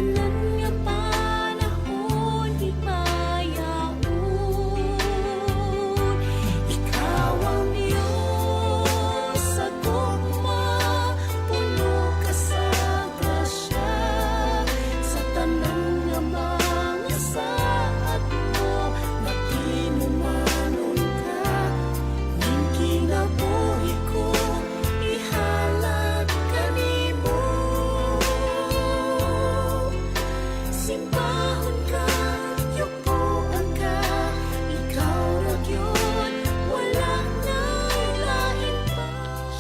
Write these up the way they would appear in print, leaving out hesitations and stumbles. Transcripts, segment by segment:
tanan nga panahon himayaon. Ikaw ang Diyos sa gugma, puno ka sa grasya, sa tanan nga mga saad mo, napinumanon ka. Ning kinabuhi ko ihalad kanimo. Simbahon ka, yupuan ka, ikaw ra gyud, wala na'y lain pa.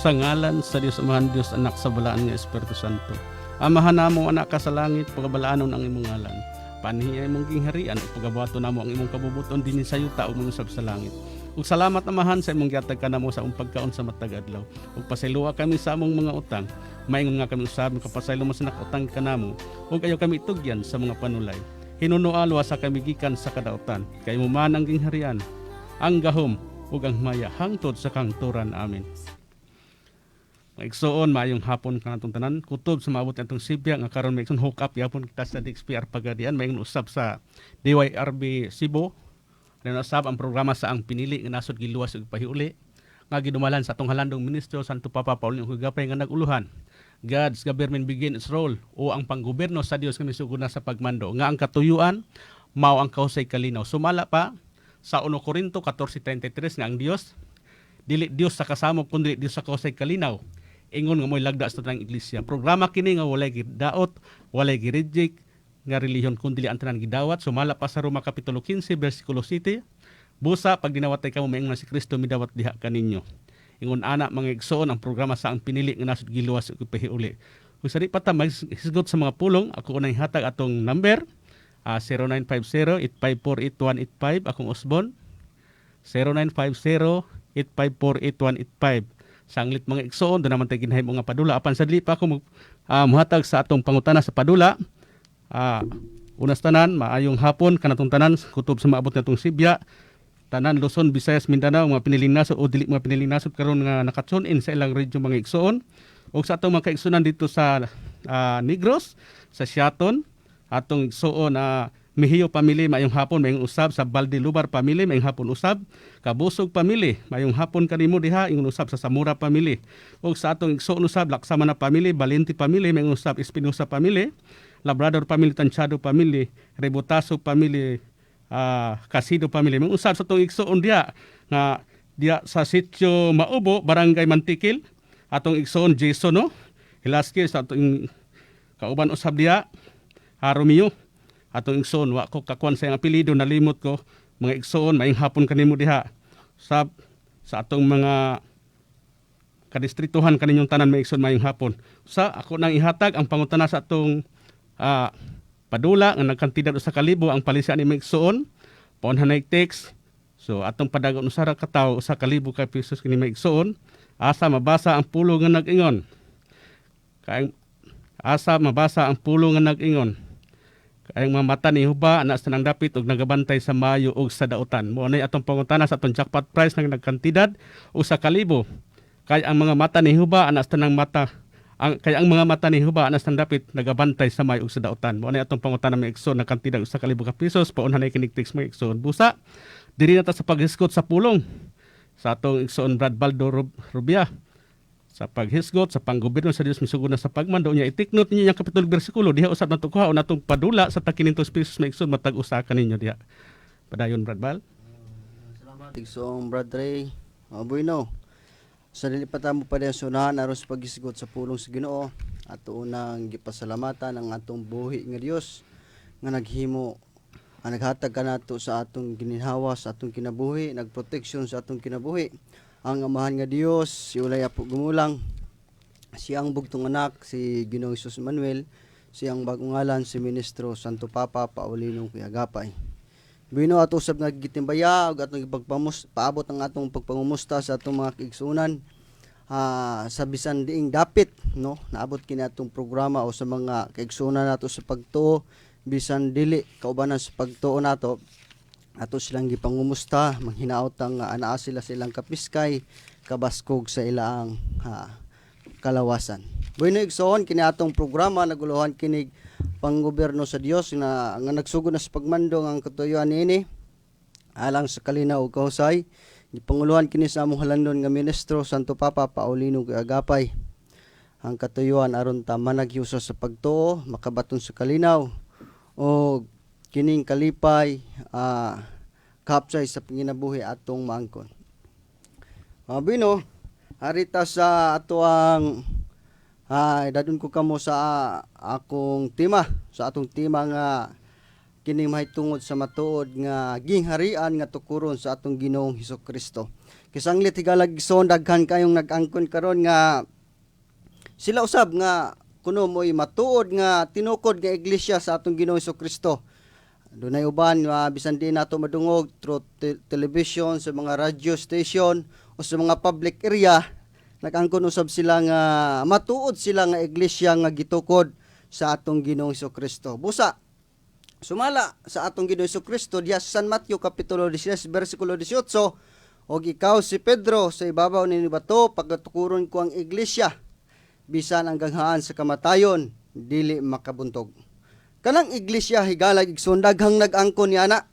Sa ngalan sa Dios Amahan, Dios Anak, sa balaan nga Espiritu Santo. Amahan namo anak ka sa langit, pagabalanon ang imong ngalan. Panhiya imong gingharian ug pagabuhaton namo ang imong kabubuton dinhi sa yuta ug manusab sa langit. Ug salamat Amahan sa imong gihatag kanamo sa among pagkaon sa matag adlaw. Ug pasayloa kami sa among mga utang. Maingon nga kami usab kapasaylo mo sa nakutang kanamo. Ug ayaw kami itugyan sa mga panulay. Hinunoalwa sa kami gikan sa kadautan. Kay mo man ang gingharian, ang gahom ug ang maya hangtod sa kangturan. Amen. Maigsoon maayong hapon kanatong tanan, kutob sa maabot natong Sibya nga karon maigsoon hook up yapon kita sa DXPR Pagadian, maayong usab sa DYRB Cebu. Ano usab ang programa sa ang pinili nga nasod giluwas ug pahiuli nga gidumalan sa atong halandong ministro Santo Papa Paulinho Hugapay nga naguluhan. God's government begin its role, o ang panggobyerno sa Dios nga misuguna sa pagmando, nga ang katuyuan mao ang kahusay kalinaw. Sumala pa sa 1 Corinto 14:33 nga ang Dios dili Dios sa kasamok kundi Dios sa kahusay kalinaw. Ingon nga mo'y lagda sa tanang iglesia. Programa kini nga walay gidaot, walay gireject nga relihiyon kundi ang tanan gidawat. Sumala pa sa Roma Kapitulo 15 versikulo 7. Busa pag dinawatay kamo maingnon si Kristo midawat diha kaninyo. Ingon ana mga igsoon ang programa sa ang pinili nga nasud giluwas ug pahiuli. Kung sa di pa ta maghisgot sa mga pulong, ako unay hatag atong number 0950-854-8185 akong usbon 0950-854-8185. Sanglit mga igsoon, doon naman tayo ginahim mga padula. Apan sa dili pa ako muhatag sa atong pangutana sa padula. Unas tanan, maayong hapon, kanatong tanan, kutob sa maabot natong Sibya, tanan, Luzon, Visayas, Mindanao, mga piniling nasod o dili mga piniling nasod karon nga nakatune-in sa ilang radyo mga igsoon. O sa atong mga kaigsunan dito sa Negros, sa Siaton, atong igsoon Mihio family mayong hapon mayong usab sa Baldilubar family mayong hapon usab, Kabusog family mayong hapon kanimo diha ingon usab sa Samura family, ug sa atong igsoon usab Laksamana family, Balenti family mayong usab Espinosa family, Labrador family, Tanchado family, Rebotaso family, Casido family mayong usab sa atong igsoon diha nga diha sa Sitio Maubo, Barangay Mantikil, atong igsoon Jason Hilaski sa atong kauban usab diha Romeo. Atong igsoon wa ko kakuan sa iyang apelyido, nalimot ko. Mga igsoon maayong hapon kanimo diha sa atong mga kadistrituhan kaninyong tanan mga igsoon maayong hapon. Sa ako nang ihatag ang pangutana sa atong padula nga nagkantidad usa ka libo ang palisian ni mga igsoon. Paunhanay text. So atong padagon usara ka tawo usa ka libo ka pesos kini mga igsoon. Asa mabasa ang pulo nga nag-ingon. Asa mabasa ang pulo nga nag-ingon. Kay mga mata ni Huba anas nang dapit ug nagabantay sa maayo ug sa dautan. Mo nay atong pangutana sa atong jackpot prize nang nagkantidad usa ka libo. Kay ang mga mata ni Huba anas tanang mata kay ang mga mata ni Huba anas nang dapit nagabantay sa maayo ug sa dautan. Mo nay atong pangutana mga igsoon nang kantidad usa ka libo ka pesos. Paunhanay kinig text mga igsoon. Busa diri na ta sa paghisgot sa pulong sa atong igsoon Brad Baldo Rubia. Sa paghisgot sa panggobyerno sa Dios misuguna sa pagmando niya, itiknot ninyo yung kapitulo bersikulo diha usab nato kuhaon natong padula sa takinintos pesos na igsoon matag usa kaninyo diha. Padayon Brad Bal. Salamat igsoong Brad Ray. Bueno. Sa dili pa tamo pa din sunahan aron sa paghisgot sa pulong sa Ginoo, ato unang gipasalamatan ang atong buhi nga Dios nga naghimo ang naghatag kanato sa atong gininhawa sa atong kinabuhi, nagproteksyon sa atong kinabuhi. Ang amahan nga Dios, si ulay apo gumulang, siyang bugtong anak, si Ginoong Hesus Manuel, siyang bagong ngalan, si Ministro Santo Papa Paulinho Hugapay. Bino ato usab nagitimbaya ug atong paabot ang atong pagpangumusta sa atong mga kaigsunan sa bisan diing dapit, no, naabot kini atong programa o sa mga kaigsunan nato sa pagtuo bisan dili kaubanan sa pagtuo nato. Ato silang gipangumusta, manghinaot ang anaa sila sa ilang kapiskay, kabaskog sa ilang kalawasan. Bueno igsoon kini atong programa naguluhan kinig panggobyerno sa Dios nga nagsugod na sa pagmando ang katuyuan niini alang sa kalinaw ug kahusay. Gipanguluhan kini sa among halandon nga ministro Santo Papa Paulino Agapay ang katuyuan aron ta managhiusa sa pagtuo, makabaton sa kalinaw o kining kalipay kapsay sa panginabuhi atong maangkon. Bino, harita sa ato ang dadun ko kamo sa akong tema, sa atong tema nga kining mahitungod sa matuod nga gingharian nga tukuron sa atong Ginoong Hesukristo. Kisanglit higalag igsoon daghan kayong nag-angkon karon nga sila usab nga kuno mo'y matuod nga tinukod nga iglesia sa atong Ginoong Hesukristo. Dunay uban nga bisan di nato madungog through television, sa mga radio station o sa mga public area, nag-angkon usab sila nga matuod sila nga iglesia nga gitukod sa atong Ginoong Hesukristo. Busa sumala sa atong Ginoong Hesukristo diya sa San Mateo kapitulo 16 bersikulo 18, og ikaw si Pedro sa ibabaw ni bato pagatukuron ko ang iglesia, bisan ang ganghaan sa kamatayon dili makabuntog. Kanang iglesia higalag igsoon daghang nag-angkon ni ana.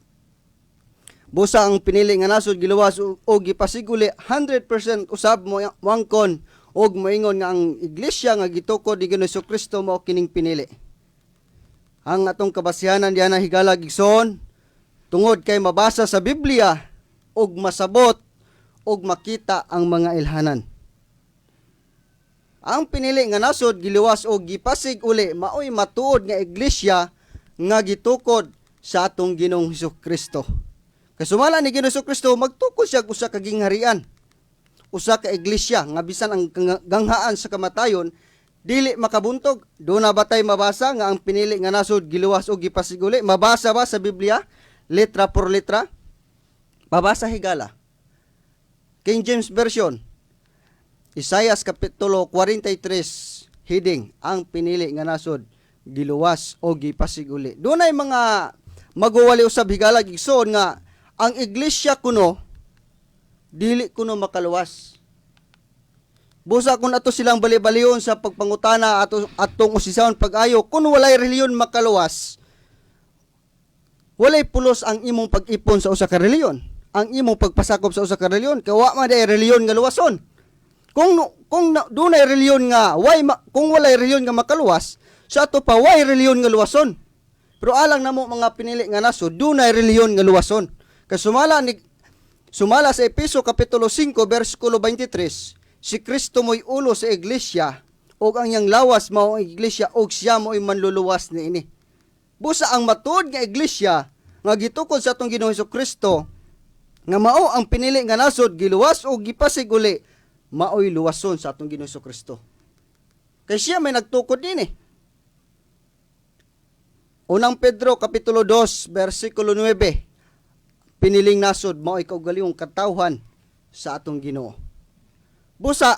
Busa ang pinili nga nasod giluwas og gipasiguli 100% usab mo angkon og moingon nga ang iglesia nga gitukod ni Ginoong Hesukristo mao kining pinili. Ang atong kabasyanan diana higalag igsoon tungod kay mabasa sa Biblia og masabot og makita ang mga ilhanan. Ang pinili nga nasod giluwas og gipasig uli maoy matuod nga iglesia nga gitukod sa atong Ginoong Hesukristo. Kasumala ni Ginoong Hesukristo magtukod siya usa ka gingharian, usa ka iglesia nga bisan ang ganghaan sa kamatayon dili makabuntog. Do na batay mabasa nga ang pinili nga nasod giluwas og gipasig uli? Mabasa ba sa Biblia letra por letra? Mabasa higala. King James Version, Isaias kapitulo 43 heading, ang pinili nga nasod giluwas o gipasig uli. Dunay mga maguwali usab higalag igsoon nga ang iglesia kuno dili kuno makaluwas. Busa kun ato silang bali-balion sa pagpangutana atong usisahon pag-ayo, kun walay reliyon makaluwas, walay pulos ang imong pag-ipon sa usa ka reliyon. Ang imong pagpasakop sa usa ka reliyon, kawa man day reliyon nga luwason. Kung dunay reliyon nga kung walay reliyon nga makaluwas, sa ato pa way reliyon nga luwason. Pero alang namo mga pinili nga nasod, dunay reliyon nga luwason. Sumala sa Efeso kapitulo 5 bersikulo 23, si Kristo mo'y ulo sa iglesia, og ang yang lawas mao ang iglesia, og siya mo'y manluluwas niini. Busa ang matuod nga iglesia nga gitukod sa atong Ginoong Hesukristo, nga mao ang pinili nga nasod giluwas og gipasig uli, maoy luwason sa atong Ginoong Hesukristo. Kay siya may nagtukod din. Unang Pedro kapitulo 2 bersikulo 9, piniling nasod mao ikaw galihong katawhan sa atong Ginoo. Busa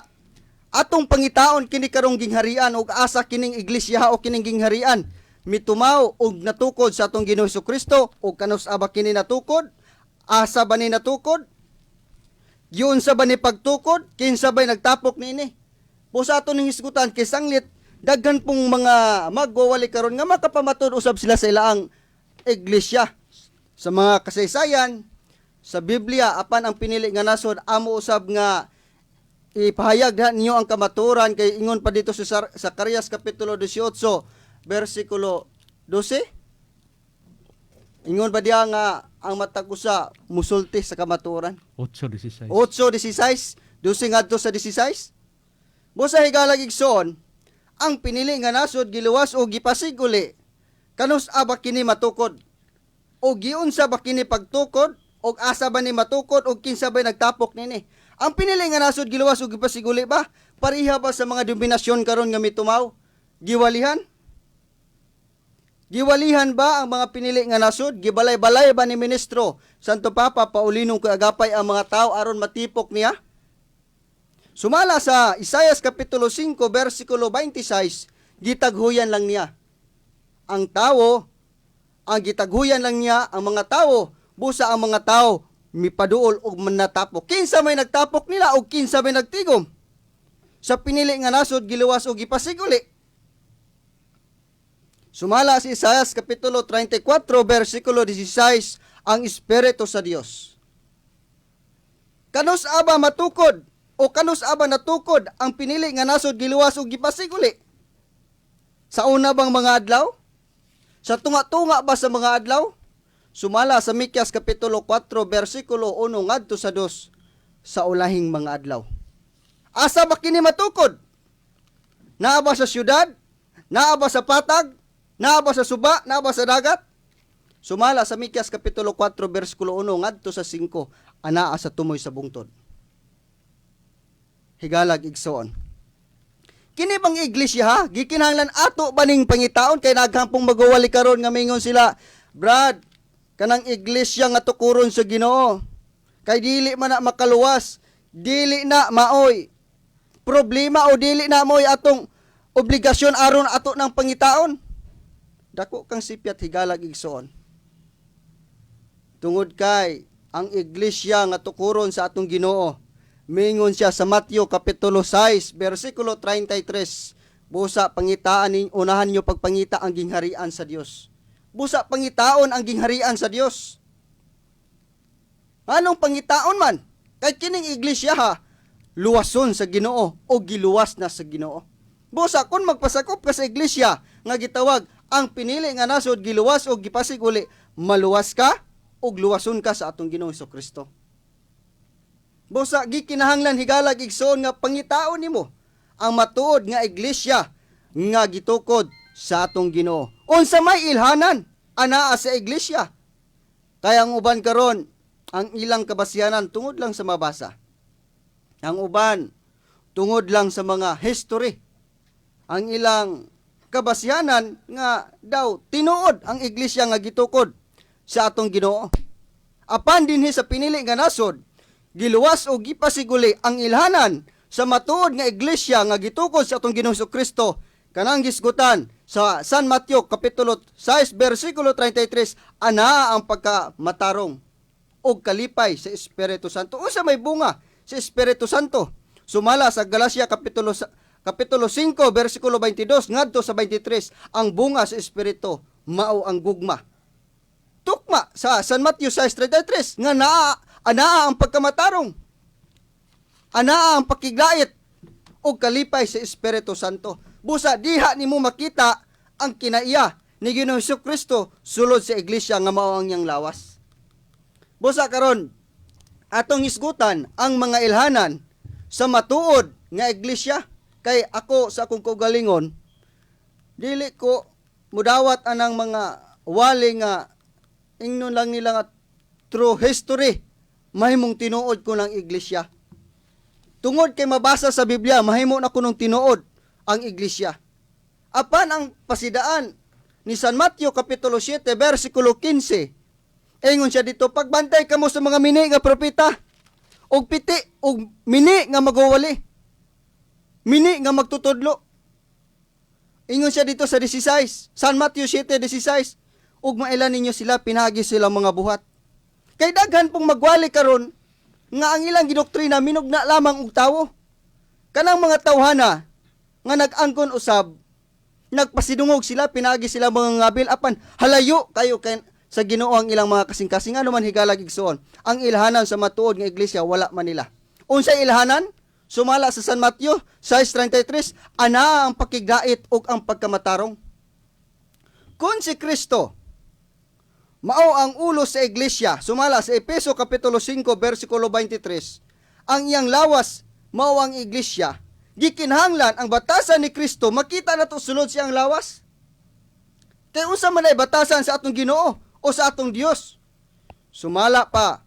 atong pangitaon kini karong gingharian og asa kining iglesia o kining gingharian mitumaw og natukod sa atong Ginoong Hesukristo, og kanus aba kini natukod, asa ba ni natukod, yun sa ba ni pagtukod, kinsa ba'y nagtapok niini. Busa ato ning isgutan kay sanglit daghan pong mga magwawali karon nga makapamatod usab sila sa ilaang iglesia. Sa mga kasaysayan sa Biblia apan ang pinili nga nasod amo usab nga ipahayag ninyo ang kamaturan, kay ingon pa dito sa Zacarias kapitulo 18 bersikulo 12. Ingon ba diya nga ang matag usa musulti sa kamaturan? 8:16. 8:16, 12 ngadto sa 16. Busa higalag igsoon, ang pinili nga nasod giluwas o gipasig uli, kanus aba kini matukod? O giunsa ba kini pagtukod? O asa ba ni matukod? O kinsa ba nagtapok nini? Ang pinili nga nasod giluwas o gipasig uli ba? Pareha ba sa mga dominasyon karon nga mitumaw? Giwalihan? Giwalihan ba ang mga pinili nga nasod? Gibalay-balay ba ni Ministro Santo Papa Paulino Agapay ang mga tao aron matipok niya? Sumala sa Isaias kapitulo 5 bersikulo 26, gitaghuyan lang niya. Ang gitaghuyan lang niya ang mga tao, busa ang mga tao mipaduol og manatapok. Kinsa may nagtapok nila o kinsa may nagtigom? Sa pinili nga nasod giluwas og gipasig uli. Sumala si Isaias Kapitulo 34, versikulo 16, ang Espiritu sa Dios. Kanus aba matukod, o kanus aba natukod, ang pinili nga nasod giluwas o gipasiguli? Sa una bang mga adlaw? Sa tunga-tunga ba sa mga adlaw? Sumala sa Mikyas Kapitulo 4, versikulo 1 ngadto sa 2, sa ulahing mga adlaw. Asa ba kini matukod? Naa ba sa syudad? Naa ba sa patag? Naa ba sa suba? Naa ba sa dagat? Sumala sa Mikyas Kapitulo 4, versikulo 1 ngadto sa 5, anaa sa tumoy sa bungtod. Higalag igsoon. Kini bang iglesia ha? Gikinahanglan ato baning pangitaon kay naghampong magawali karon nga mingon sila, Brad, kanang iglesia nga tukuron sa Ginoo. Kay dili man na makaluwas, dili na maoy problema o dili na moy atong obligasyon aron ato ng pangitaon. Dako kang sipyat higalag igsoon. Tungod kay ang iglesia nga tukuron sa atong Ginoo, mingon siya sa Mateo Kapitulo 6, versikulo 33, busa pangitaan ni unahan niyo pagpangita ang gingharian sa Dios. Busa pangitaon ang gingharian sa Dios. Anong pangitaon man? Kay kining iglesia ha, luwason sa Ginoo o giluwas na sa Ginoo. Busa kun magpasakop ka sa iglesia nga gitawag ang pinili nga nasod giluwas o gipasig uli, maluwas ka ug luwason ka sa atong Ginoong Hesukristo. Busa gikinahanglan higalag igsoon nga pangitaon nimo ang matuod nga iglesia nga gitukod sa atong Ginoo. Unsa may ilhanan anaa sa iglesia? Kaya ang uban karon ang ilang kabasyanan tungod lang sa mabasa. Ang uban tungod lang sa mga history. Ang ilang kabasyanan nga daw tinuod ang iglesia nga gitukod sa atong Ginoo. Apan dinhi sa pinili nga nasod, giluwas o gipasiguli ang ilhanan sa matuod nga iglesia nga gitukod sa atong Ginoong Hesukristo, kanang gisgutan sa San Mateo Kapitulo 6 versikulo 33, anaa ang pagkamatarong o kalipay sa Espiritu Santo. Unsa may bunga sa Espiritu Santo? Sumala sa Galacia Kapitulo 5 versikulo 22 ngadto sa 23, ang bunga sa Espiritu mao ang gugma. Tukma sa San Mateo 6:33 nga anaa ang pagkamatarong, anaa ang pakigait o kalipay sa Espiritu Santo. Busa diha nimo makita ang kinaiya ni Ginoong Hesukristo sulod sa iglesia nga mao ang iyang lawas. Busa karon atong isgutan ang mga ilhanan sa matuod nga iglesia. Kay ako sa akong kaugalingon, dili ko mudawat anang mga wali nga ingnon lang nila nga true history mahimong tinuod ko ng iglesia. Tungod kay mabasa sa Biblia, mahimo na ko nung tinuod ang iglesia. Apan ang pasidaan ni San Mateo Kapitulo 7 versikulo 15, ingon siya dito, pagbantay kamo sa mga mini nga propeta og piti og mini nga magwali, mini nga magtutudlo. Ingon siya dito sa 16, San Mateo 7:16, ug mailan ninyo sila, pinagi sila mga buhat. Kay daghan pong magwali karon nga ang ilang gidoktrina minugna lamang og tawo. Kanang mga tawhana nga nag-angkon usab, nagpasidungog sila, pinagi sila mga ngabil, apan halayo kayo kay sa Ginoo ang ilang mga kasing-kasing. Ano man higalag igsoon, ang ilhanan sa matuod nga iglesia wala man nila. Unsay ilhanan? Sumala sa San Mateo 6:33, anaa ang pakigdait ug ang pagkamatarong. Kung si Kristo mao ang ulo sa iglesia, sumala sa Efeso Kapitulo 5 versikulo 23, ang iyang lawas mao ang iglesia, gikinahanglan ang batasan ni Kristo makita nato sulod siyang lawas. Kay unsa man ay batasan sa atong Ginoo o sa atong Dios? Sumala pa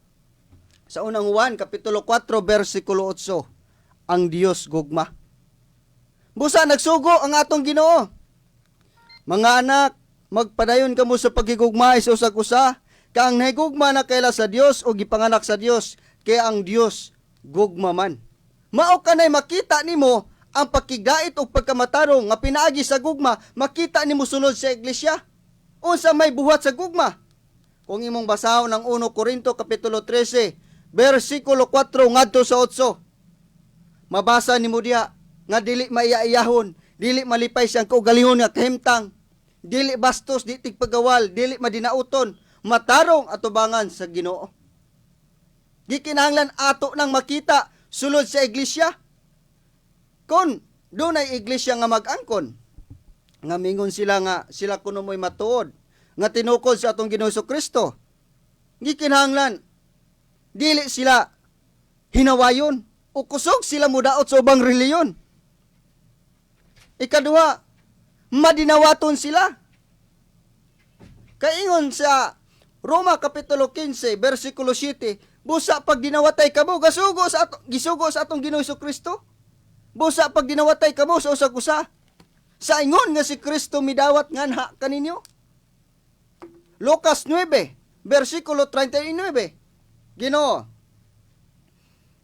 sa unang Juan Kapitulo 4 versikulo 8, ang Dios gugma. Busa nagsugo ang atong Ginoo. Mga anak, magpadayon kamo sa pagigugma sa usag-usa, kay ang nahigugma na kaila sa Dios o gipanganak sa Dios, kay ang Dios gugma man. Mao kanay makita nimo ang pagkigdait o pagkamatarong nga pinaagi sa gugma, makita nimo sulod sa iglesia. Unsa may buhat sa gugma? Kung imong basahon ang 1 Korinto Kapitulo 13 versikulo 4 ngadto sa 8, mabasa nimo diha nga dili maiyaiyahon, dili malipay siyang kaugalingon nga kahimtang, dili bastos, di tigpagawal, dili madinauton, matarong atubangan sa Ginoo. Gikinahanglan ato nang makita sulod sa iglesia. Kon doon ay iglesia nga mag-angkon, nga mingon sila nga sila kuno mo'y matuod, nga tinukod sa atong Ginoo Kristo. Gikinahanglan dili sila hinawayon o kusog sila mudaot sa ubang reliyon. Ikaduha, madinawaton sila. Kaingon sa Roma Kapitulo 15, versikulo 7, busa pag dinawatay kamo, gisugo sa atong Ginoo Kristo. Busa pag dinawatay kamo sa usag-usa. Sa ingon nga si Kristo midawat nganha kaninyo. Lucas 9, versikulo 39. Ginoo,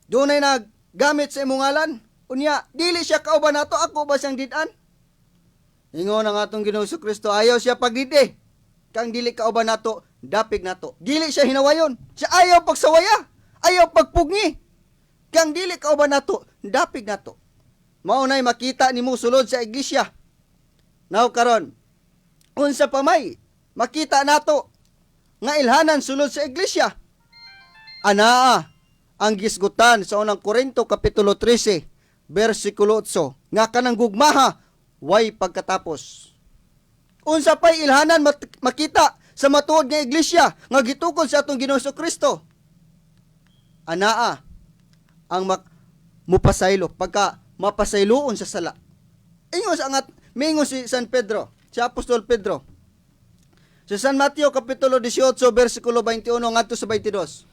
dunay naggamit sa imong ngalan. Unya, dili siya kauban nato, ako ba siyang didan? Ingon ang atong Ginoo Kristo, ayaw siya pagdidi. Kang dili kauban nato, dapig nato. Dili siya hinawayon. Siya ayaw pagsawaya, ayaw pagpugni. Kang dili kauban nato, dapig nato. Maunay makita nimo sulod sa iglesia. Now karon, unsa pa may makita nato nga ilhanan sulod sa iglesia? Anaa ang gisgutan sa unang Korinto Kapitulo 13, versikulo 8, nga kanang gugmaha way pagkatapos. Unsa pa'y ilhanan makita sa matuod nga iglesia nga gitukod sa atong Ginoo Kristo? Anaa ang mupasaylo pagka mapasayloon sa sala. Ingon sa angat mingon si San Pedro, si Apostol Pedro. Sa San Mateo Kapitulo 18, versikulo 21 ngadto sa 22.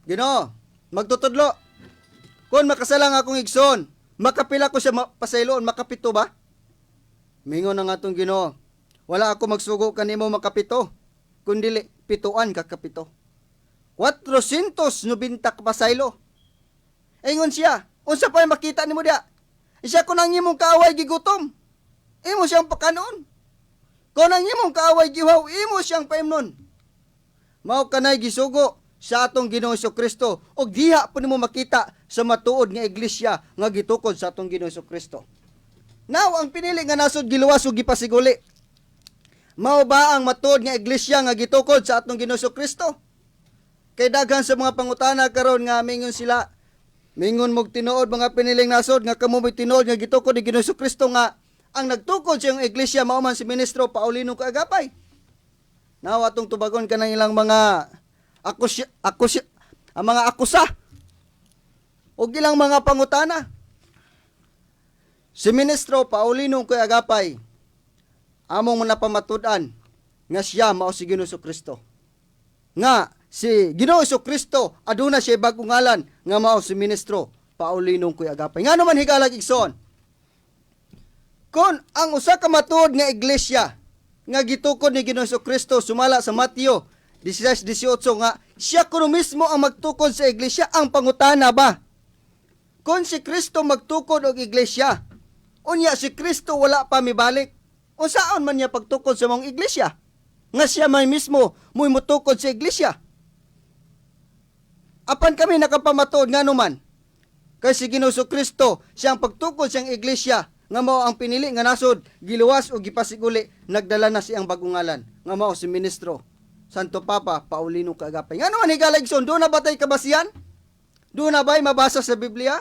Ginoo, magtutudlo. Kung makasalang akong igsoon, makapila ko siya pasayloon, makapito ba? Mingon ang atong Ginoo, wala ako magsugo kanimo makapito, kundi pituan kakapito. 490 ka pasaylo. Ingon siya, unsa pa makita nimo dia? Isa ko nang imong kaaway gigutom, imo siyang pakanon. Kung nang imong kaaway gihaw, imo siyang paimnon. Mao kanay gisugo sa atong Ginoo Kristo, og diha po nimo makita sa matuod nga iglesia nga gitukod sa atong Ginoo Kristo. Now, ang pinili nga nasod giluwas ug gipasiguli. Mao ba ang matuod nga iglesia nga gitukod sa atong Ginoo Kristo? Kay daghan sa mga pangutana karon nga mingon sila, mingon mog tinuod mga piniling nasod nga kamo mo'y tinuod nga gitukod ni Ginoo Kristo nga ang nagtukod sa iyong iglesia mao man si Ministro Paulino Kaagapay. Now, atong tubagon kanang ilang mga mga akusa o ilang mga pangutana. Si Ministro Paulino Kaagapay among napamatud-an nga siya mao si Ginoo Kristo. Nga si Ginoo Kristo aduna siya bag-ong ngalan nga mao si Ministro Paulino Kaagapay. Nga naman higalag igsoon. Kon ang usa ka matuod nga iglesia nga gitukod ni Ginoo Kristo sumala sa Mateo 16:18 nga siya kuno mismo ang magtukod sa iglesia, ang pangutana ba? Kung si Kristo magtukod og iglesia, unya si Kristo wala pa mibalik, unsaon man niya pagtukod sa mong iglesia? Nga siya may mismo mo'y mutukod sa iglesia. Apan kami nakapamatuod nga naman, kay si Ginoo Kristo siyang pagtukod siyang iglesia, nga mao ang pinili nga nasod giluwas o gipasiguli, nagdala na siyang bagong ngalan nga mao si Ministro Santo Papa Paulino Kaagapay. Nga naman higalag son, doon na ba tayo kabasihan? Doon na ba'y mabasa sa Biblia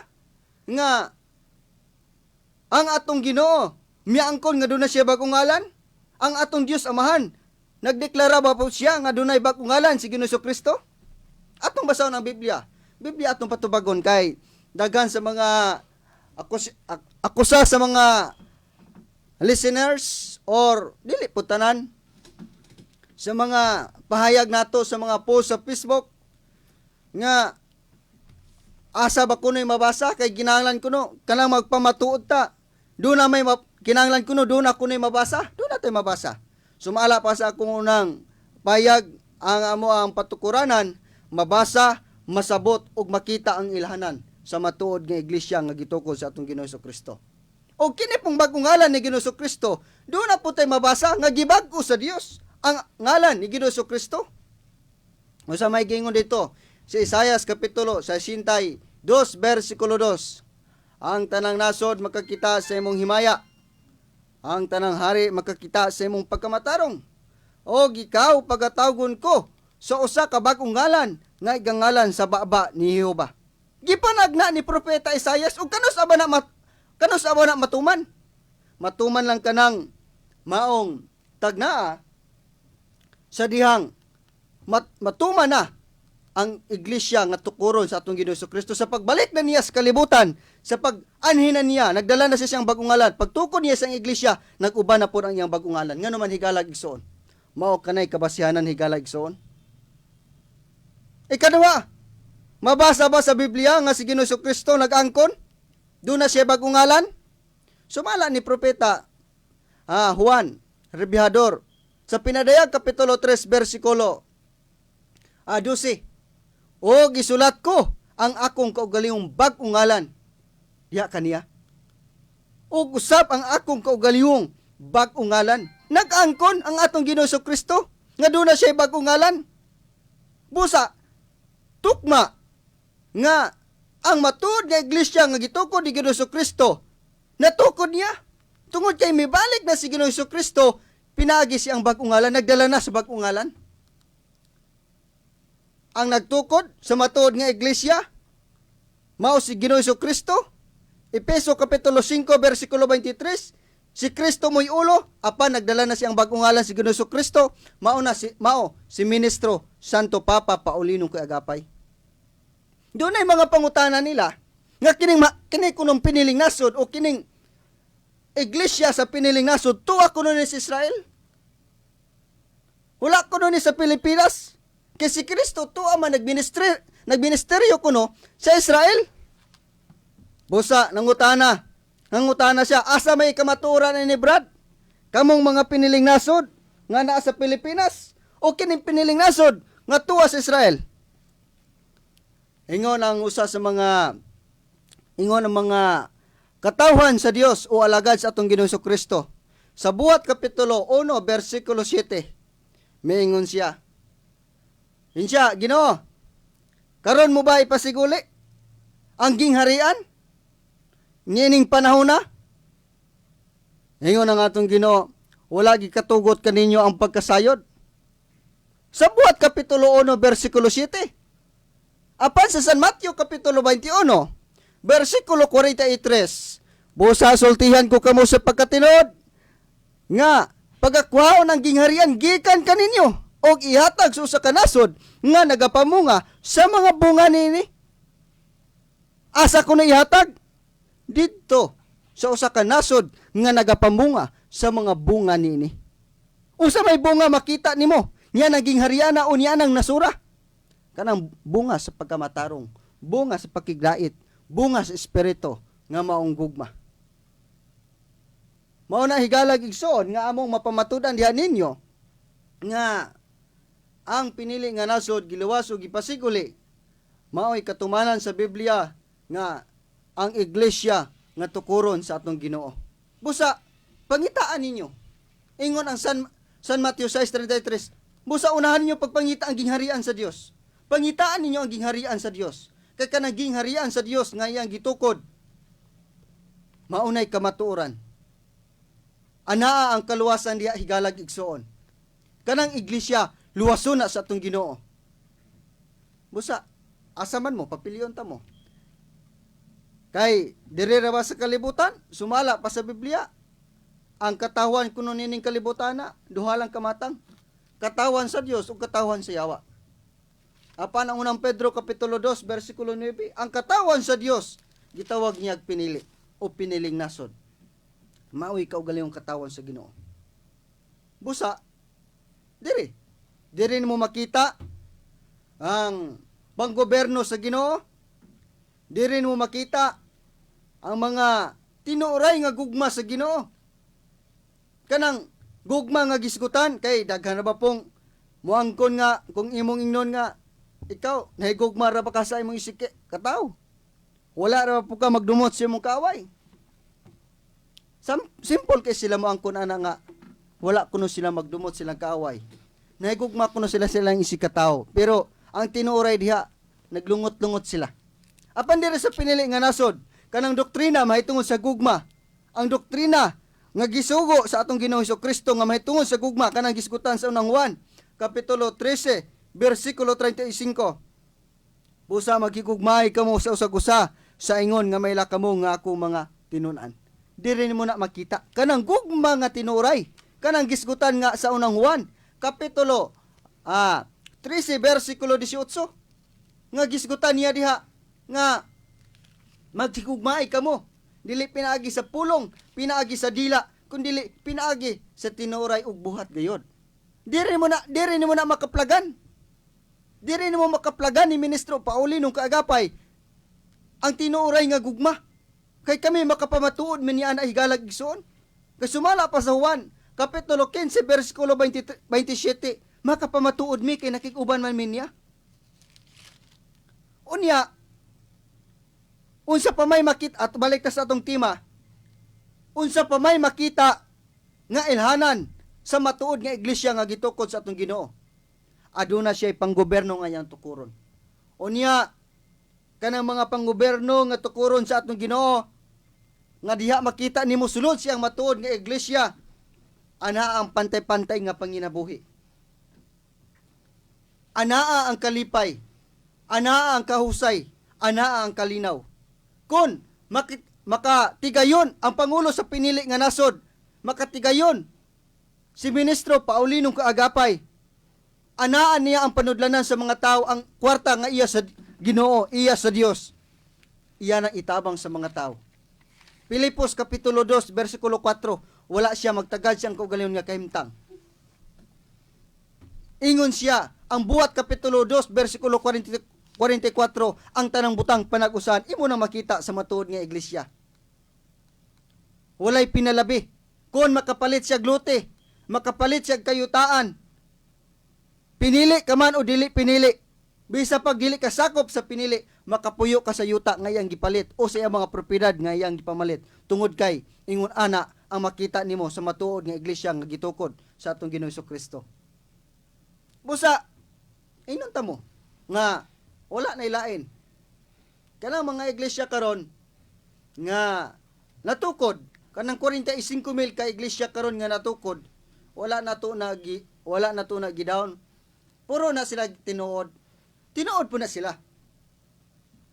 nga ang atong Ginoo miangkon nga doon na siya bagong ngalan? Ang atong Dios Amahan nagdeklara ba po siya nga doon na bagong ngalan si Ginoo Kristo? Atong basahon ang Biblia. Biblia atong patubagon kay daghan sa mga akusa sa mga listeners or dili po tanan sa mga pahayag nato sa mga post sa Facebook nga asa ba kuno'y mabasa kay ginahanglan kuno kanang magpamatuod ta. Doon na may kinahanglan kuno doon na kuno'y mabasa. Doon na tayo mabasa. Sumala pa sa akong unang payag ang amo ang patukuranan, mabasa, masabot ug makita ang ilhanan sa matuod nga iglesia nga gitukod sa atong Ginoo Kristo. O kini pong bagong ngalan ni Ginoo Kristo, doon na po tayo mabasa nga gibag-o sa Dios ang ngalan ni Ginoo Kristo. O sa may gingon dito, sa Isaias Kapitulo 62, versikulo 2, ang tanang nasod makakita sa imong himaya. ang tanang hari makakita sa imong pagkamatarong. O ikaw pagatawgon ko sa usa ka bag-ong ngalan nga igangalan sa baba ni Jehova. Gipanagna ni propeta Isaias ug kanus aba na matuman. Matuman lang kanang maong tagnaa sa dihang matuman na ang iglesia nga tukuron sa atong Ginoong Kristo sa pagbalik na niya sa kalibutan, sa pag-anhin na niya, nagdala na siya siyang bagong ngalan. Pagtukod niya sa iglesia, nag-uban na po ang iyang bagong ngalan. Nga naman higalag igsoon. Mao kanay kabasihanan higalag igsoon. Ikaduha, mabasa ba sa Biblia nga si Ginoong Kristo nag-angkon? Doon na siya bagong ngalan? Sumala ni propeta Juan Rebihador sa Pinadayag Kapitulo 3 versikulo 12. O gisulat ko ang akong kaugalingong bag-ong ngalan. Diha kaniya. O usap ang akong kaugalingong bag-ong ngalan. Nag-angkon ang atong Ginoong Kristo nga doon na siya bag-ong ngalan. Busa, tukma nga ang matud nga iglesia nga gitukod ni Ginoong Kristo, natukod niya. Tungod kay mibalik na si Ginoong Kristo, pinagi siyang bag-ong ngalan, nagdala na sa bag-ong ngalan. Ang nagtukod sa matuod nga iglesia mao si Ginoong Kristo. Efeso Kapitulo 5 versikulo 23, si Kristo mo'y ulo, apan nagdala na siyang bagong ngalan si Ginoong Kristo, mao si ministro Santo Papa Paulino kay agapay. Doon ay mga pangutana nila nga kining kunong piniling nasod o kining iglesia sa piniling nasod, tuwa kuno ni sa Israel. Wala kuno ni sa Pilipinas. Kay si Kristo tuwa man nagministeryo kuno sa Israel. Busa nangutana siya, asa may kamaturan ni Brad? Kamong mga piniling nasod nga naa sa Pilipinas o kining piniling nasod nga tuwa sa Israel? Ingon ang mga katawhan sa Dios o alagad sa atong Ginoong Kristo. Sa Buhat Kapitulo 1 versikulo 7, miingon siya, Insya, Ginoo, karon mo ba ipasiguli ang gingharian? Ngining panahon na? Ingon ang atong Ginoo, wala gikatugot kaninyo ang pagkasayod. Sa Buhat Kapitulo 1 versikulo 7. Apan sa San Mateo Kapitulo 21 versikulo 43, busa sultihan ko kamo sa pagkatinod nga pagakwaon ang gingharian gikan kaninyo og ihatag sa usa ka nasod nga nagapamunga sa mga bunga nini. Asa ko na ihatag? Dito sa usa ka nasod nga nagapamunga sa mga bunga nini. Usa may bunga makita nimo, nya naging hariana o niya nang nasura. Kanang bunga sa pagkamatarong, bunga sa pakiglait, bunga sa espiritu nga maong gugma. Mao na higalag igsoon nga among mapamatudan diha ninyo nga ang pinili nga nasod giluwas o gipasiguli mao'y katumanan sa Biblia nga ang iglesia nga tukuron sa atong Ginoo. Busa pangitaan ninyo. Ingon ang San Mateo 6:33. Busa unahan ninyo pagpangita ang gingharian sa Dios. Pangitaan ninyo ang gingharian sa Dios. Kay kanang gingharian sa Dios nga iyang gitukod maunay kamatuoran. Anaa ang kaluwasan diha higalag igsoon. Kanang iglesia luwason na sa atong Ginoo. Busa, asaman mo, papiliyon ta mo. Kay, diri ra ba sa kalibutan, sumala pa sa Biblia. Ang katawan kuno nining kalibutan na, duha lang kamatang. Katawan sa Dios o katawan sa yawa. Apan ang unang Pedro Kapitulo 2, versikulo 9, ang katawan sa Dios, gitawag niya pinili o piniling nasod. Mao'y kaugalingong katawan sa Ginoo. Busa, Diri mo makita ang panggoberno sa Ginoo. Diri mo makita ang mga tinuoray nga gugma sa Ginoo. Kanang gugma nga gisgutan kay daghan na ba pong muangkon nga kung imong ingnon nga ikaw nahigugma ra ba ka sa imong isike kataw. Wala ra ba po ka magdumot sa imong kaaway. Simple kay sila muangkon ana nga wala kuno sila magdumot silang kaaway. Nahigugma kuno silang isikataw. Pero ang tinuoray diha, naglungot-lungot sila. Apan diri sa pinili nga nasod, kanang doktrina mahitungod sa gugma. Ang doktrina nga gisugo sa atong Ginoo Kristo nga mahitungod sa gugma kanang gisgutan sa unang Juan kapitulo 13 bersikulo 35. Busa magigugmay kamo sa usag-usa sa ingon nga may kamo nga ako mga tinun-an. Diri nimo na makita kanang gugma nga tinuray kanang gisgutan nga sa unang Juan kapitulo 13 bersikulo 18 nga gisgutan niya diha nga magigugmay kamo dili pinaagi sa pulong, pinaagi sa dila, kundi pinaagi sa tinuray ug buhat gayod. Diri mo na makaplagan. Diri mo makaplagan ni Ministro Paulinong Kaagapay ang tinuray nga gugma. Kay kami makapamatuod man niya na higalag igsoon. Kay sumala pa sa Juan, kapitulo 15, versikulo 27, makapamatuod mi kay nakikuban man min niya. Unya, unsa pa may makita at balik ta sa atong tema. Unsa pa may makita nga ilhanan sa matuod nga iglesia nga gitukod sa atong Ginoo. Aduna siya panggoberno nga iyang tukuron. Unya kanang mga panggoberno nga tukuron sa atong Ginoo nga diha makita nimo sulod siyang matuod nga iglesia ana ang pantay-pantay nga panginabuhi. Anaa ang kalipay, anaa ang kahusay, anaa ang kalinaw. Kun makatigayon ang Pangulo sa pinili nga nasod, makatigayon si Ministro Paulinong Kaagapay, anaan niya ang panudlanan sa mga tao ang kwarta nga iya sa Ginoo, iya sa Dios. Iya nang itabang sa mga tao. Pilipos kapitulo 2 bersikulo 4, wala siya magtagad siyang kaugalingon nga kahimtang. Ingon siya, ang buhat kapitulo 2 bersikulo 44, ang tanang butang panag-usan, imo na makita sa matuod nga iglesia. Walay pinalabi. Kung makapalit siya glute, makapalit siya kayutaan, pinili ka man o dili pinili, bisa pag dili ka sakop sa pinili, makapuyo ka sa yuta nga iyang gipalit o sa iyang mga propiedad nga iyang gipamalit. Tungod kay, ingon ana, ang makita nimo sa matuod nga iglesia nga gitukod sa atong Ginoo Kristo. Busa, inon ta mo, nga, wala na ilain. Kanang mga iglesia karon nga natukod, kanang 45,000 ka iglesia karon nga natukod, wala na to na gidown. Puro na sila tinuod. Tinuod po na sila.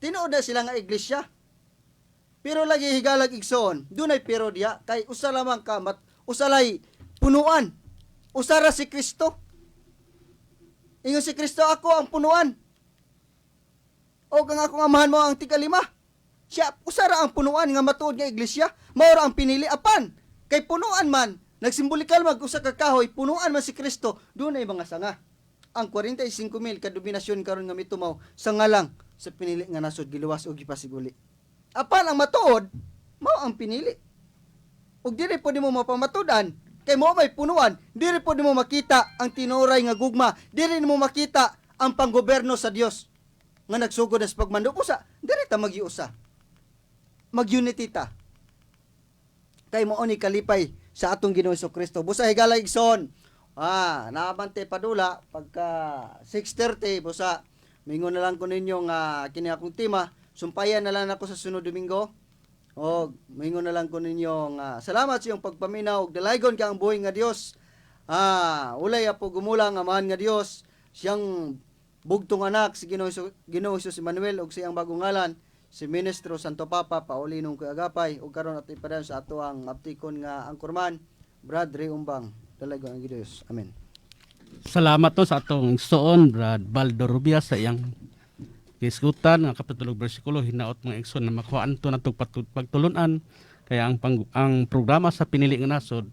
Tinuod na sila nga iglesia. Pero lagi higalag igsoon, dunay pero diha kay usa lamang ka usalay punuan. Usara si Kristo. Ingon si Kristo, ako ang punuan. O kang akong amahan mo ang tigalima. Siya usara ang punuan nga matuod nga iglesia, maura ang pinili apan. Kay punuan man, nagsimbolikal mag-usa ka kahoy, punuan man si Kristo, dunay mga sanga. Ang 45,000 ka dominasyon karon nga mitumaw sa ngalang sa pinili nga nasod giluwas og gipasiguli. Apan ang matuod, mao ang pinili. Ug dili po nimo mapamatudan, kay mo may punuan, dili po nimo makita ang tinuray nga gugma, dili nimo makita ang panggoberno sa Dios nga nagsugod sa pagmando usa, dili ta magiusa. Mag-unity ta. Kay mo ni kalipay sa atong Ginoo Kristo. Busa higala igsoon. Naabante padula pagka 6:30 busa. Mingon na lang ko ninyo nga kini akong tema, sumpayan na lang ako sa sunod Domingo. O mingon na lang ko ninyo nga salamat sa iyong pagpaminaw ug dalaygon ka ang buhay nga Dios. Ulay apo gumulang amahan nga Dios, siyang bugtong anak si Ginoo si Manuel ug siyang bagong ngalan si Ministro Santo Papa Paulinong Kaagapay ug karon at ipadan sa ato ang aptikon nga angkorman Brad Ray Umbang. Dalaygon ang Dios. Amen. Salamat to sa atong igsoon Brad Baldo Rubia sa iyang gisgutan nga kapitulo bersikulo hinaot mga igsoon na makuhaan to natong pagtulunan kaya ang programa sa pinili nga nasod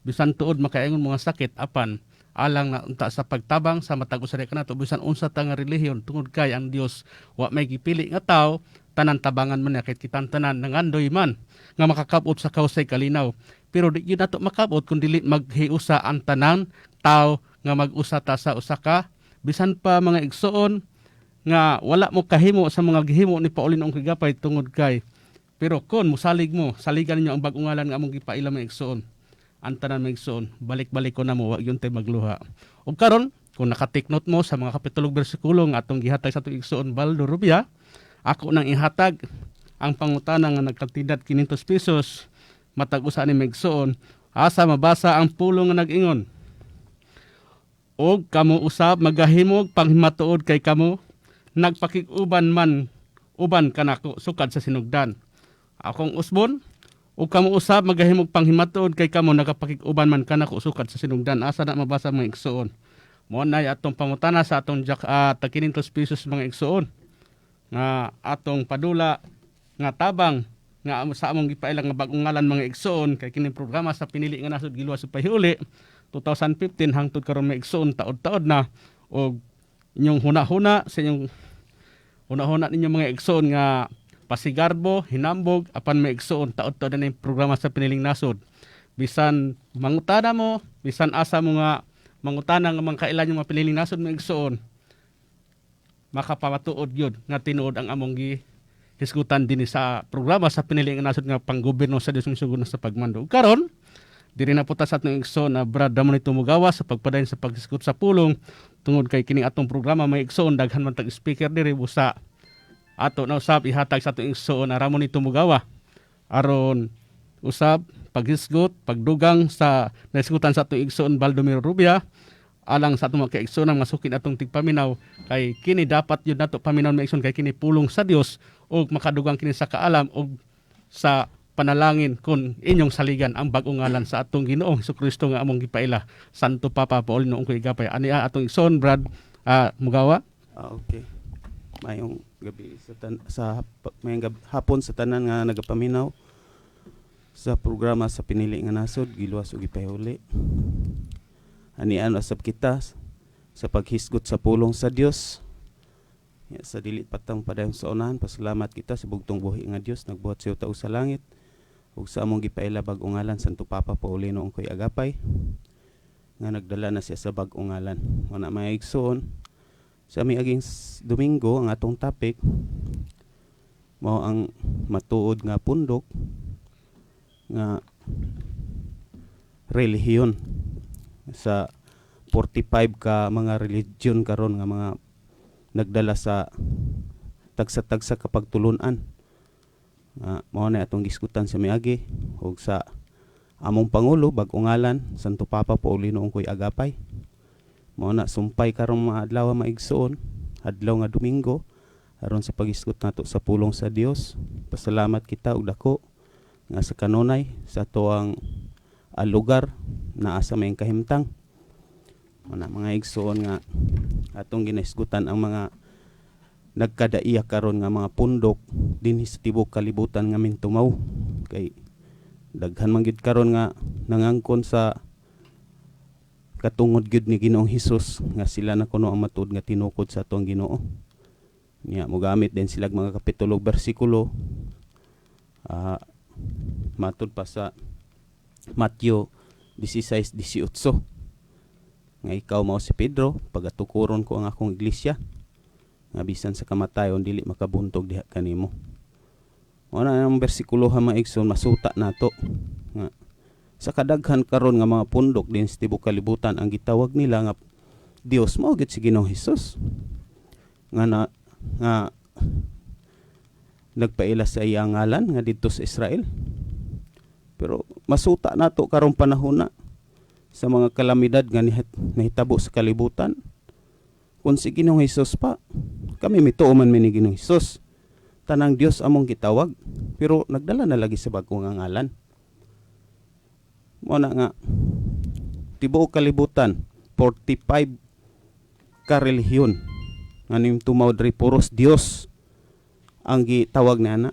bisan tuod makaingon mga sakit apan alang na unta sa pagtabang sa matag usa kanato bisan unsa ta nga relihiyon tungod kay ang Dios wa may gipili nga tawo tanan tabangan man niya kay kitang tanan nangandoy man nga makakabot sa kausay kalinaw pero di gyud nato makabot kun dili maghiusa ang tanan tawo nga mag-usa ta sa usa ka bisan pa mga igsoon nga wala mo kahimo sa mga gihimo ni Paulinong Kaagapay tungod kay pero kon musalig mo saligan ninyo ang bag-o ngalan nga among gipaila mga igsoon ang tanan mga igsoon balik-balik ko na mo wa gyud tay magluha ug karon kung naka-take note mo sa mga kapitulo bersikulo nga atong gihatag sa atong igsoon Baldo Rubia ako nang ihatag ang pangutana nga nagkantidad 500 pesos matag usa ni maigsoon, asa mabasa ang pulong nga nag-ingon. Og kamo usab magahimog panghimatuod kay kamo nagpakig-uban man uban kanako sukad sa sinugdan. Akong usbon, ug kamo usab magahimog panghimatuod kay kamo nagapakig-uban man kanako sukad sa sinugdan. Asa na mabasa mga igsoon. Mo na atong pangutana sa atong tag 500 pesos mga igsoon nga atong padula nga tabang nga sa among gipailang nga bag-ong ngalan mga igsoon kay kining programa sa pinili nga nasod giluwas sa pahuli 2015 hangtod karon mga igsoon taod-taod na og inyong huna-huna sa inyong huna-huna ninyo mga igsoon nga pasigarbo, hinambog, apan may igsoon taod-taod na yung programa sa piniling nasod. Bisan mangutana mo, bisan asa mo nga mangutana nga mga kailan yung mga piniling nasod mga igsoon, makapamatuod yun nga tinuod ang among hisgutan din sa programa sa piniling nasod nga panggobyerno sa Dios ng sugun sa pagmando. Karon, diri na puta sa atong igsoon na Brad Damon ito mugawa sa pagpadayon sa paghisgot sa pulong tungod kay kining atong programa may igsoon daghan man tag speaker diri busa ato na usab ihatag sa atong igsoon na Ramon ito mugawa aron usab paghisgot pagdugang sa naisgutan sa atong igsoon Baldomero Rubia alang sa atong mga kaigsoon nga sukid atong tigpaminaw kay kini dapat yun nato paminaw may igsoon kay kini pulong sa Dios ug makadugang kini sa kaalam ug sa panalangin kun inyong saligan ang bag-ong ngalan sa atong Ginoong Jesucristo nga among gipaila. Santo Papa Paul noong ko igapay. Ani atong igsoon Brad mugawa. Okay. Mayong gabi mayong hapon sa tanan nga nagapaminaw sa programa sa pinili nga nasod giluwas ug gipahuli. Anian asab kita sa paghisgot sa pulong sa Dios. Ya, sa dili patang padayon sa unahan, pasalamat kita sa bugtong buhi nga Dios nagbuhat sa tao sa langit. Ug sa among gipaila bag-ong ngalan Santo Papa Paulino ang ko'y agapay nga nagdala na siya sa bag-ong ngalan. Wala mga igsoon sa miaging Domingo ang atong topic mao ang matuod nga pundok nga relihiyon sa 45 ka mga religion karon nga mga nagdala sa tagsa-tagsa kapag tulunan. Mao na atong giskutan sa miagi ug sa among pangulo bag-ong ngalan Santo Papa Paulino ang ko'y agapay. Mao na sumpay karong mga adlaw maigsoon, adlaw nga Domingo aron sa paghisgot nato sa pulong sa Dios. Pasalamat kita og dako nga sa kanunay sa tuang lugar na asa may kahimtang. Mao na mga igsoon nga atong ginahisgutan ang mga nagkadaiya karon nga mga pundok dinhi sa tibok kalibutan nga mintumaw kay daghan man gyud karon nga nangangkon sa katungod gyud ni Ginoong Hesus nga sila na kuno ang matud nga tinukod sa atong Ginoo niya mogamit din sila mga kapitulo bersikulo matud pa sa Mateo 16:18 nga ikaw mao si Pedro pagatukuron ko ang akong iglesia nga bisan sa kamatayon dili makabuntog diha kanimo. Mao na ang bersikulo ha maigsoon masuta nato nga sa kadaghan karon nga mga pundok din sa tibok kalibutan ang gitawag nila nga Dios mao gid si Ginoong Hesus nga nagpaila sa iyang ngalan nga didto sa Israel. Pero masuta nato karong panahon na sa mga kalamidad nga nahitabo sa kalibutan. Kung si Ginoong Hesus pa, kami mituoman man ni Ginoong Hesus. Tanang Dios among gitawag, pero nagdala na lagi sa bag-ong nga ngalan. Mo na nga tibuok kalibutan 45 ka relihiyon nga ning tumaw diri puros Dios ang gitawag na ana.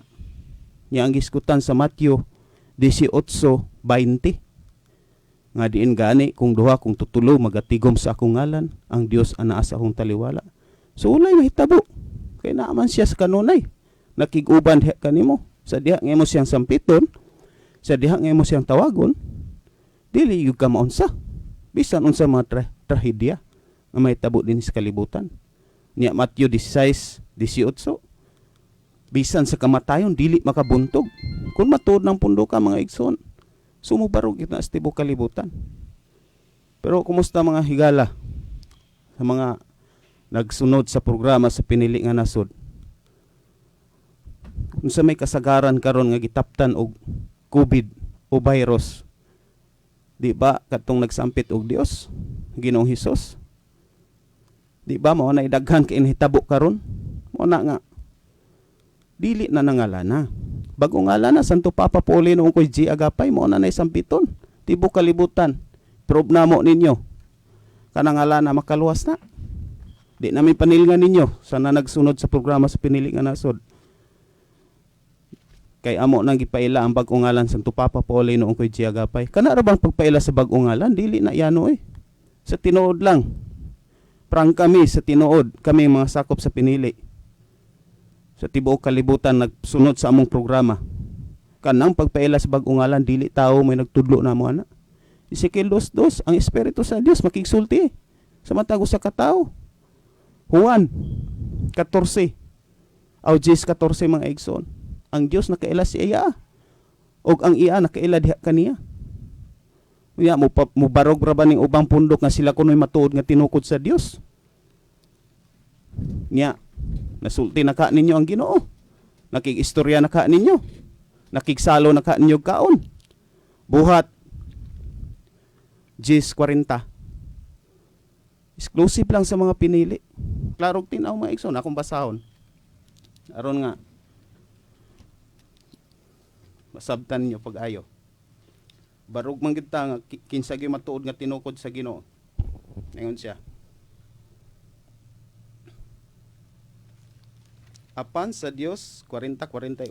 Nya ang giskutan sa Mateo 18:20 nga diin gani kung duha kung tutulo magatigom sa akong ngalan ang Dios anaa sa akong taliwala. So ulay mahitabo kay naaman siya sa kanunay nakig-uban kanimo sa diha nga imo siyang sampiton sa diha nga imo siyang tawagon dili gyud ka maunsa bisan unsa mga trahedya nga mahitabo din sa kalibutan. Niya Mateo 16:18 bisan sa kamatayon dili makabuntog kung matuod ng pundo ka mga igsoon sumubarog kita sa tibok kalibutan. Pero kumusta mga higala sa mga nagsunod sa programa sa pinili nga nasod? Kung sa may kasagaran karon nga gitaptan og COVID o virus. Di ba katong nagsampit og Dios, Ginoong Hesus? Di ba mao na idaghan kay inhitabo karon? Mao na nga dili na nangalana. Bago ngalana Santo Papa Pauli noong ko'y G Agapay mao na isampiton. Tibok kalibutan. Probe namo ninyo. Kanang ngalana makaluwas na. Di namin panilingan ninyo sana nagsunod sa programa sa pinili nga nasod. Kay amo nang gipaila ang bag-ong ngalan Santo Papa Pauli noong ko'y G Agapay. Kana ra bang pagpaila sa bag-ong ngalan? Dili na yano Sa tinuod lang. Prang kami sa tinuod, kami mga sakop sa pinili. Sa tibuok kalibutan nagsunod sa among programa. Kanang pagpaila sa bag-ong ngalan, dili tao may nagtudlo na mo ana. Ezekiel 2:2, ang Espiritu sa Dios makigsulti sa matag usa ka tawo. Juan 14. Aw 14 mga igsoon. Ang Dios nakaila si iya. Og ang iya nakaila diha kaniya. Unya mo barog ra ba ning ubang pundok nga sila kunoy matuod nga tinukod sa Dios. Nya nasulti na ka ninyo ang Ginoo. Nakig-istorya na ka ninyo. Nakigsalo na ka ninyo kaon. Buhat 10:40. Exclusive lang sa mga pinili. Klarog tinaw mga igsoon akong basahon. Aron nga masabtan niyo pag-ayo. Barog man gid ta nga kinsa gyud matuod nga tinukod sa Ginoo. Ingon siya. Apan sa Dios 40:41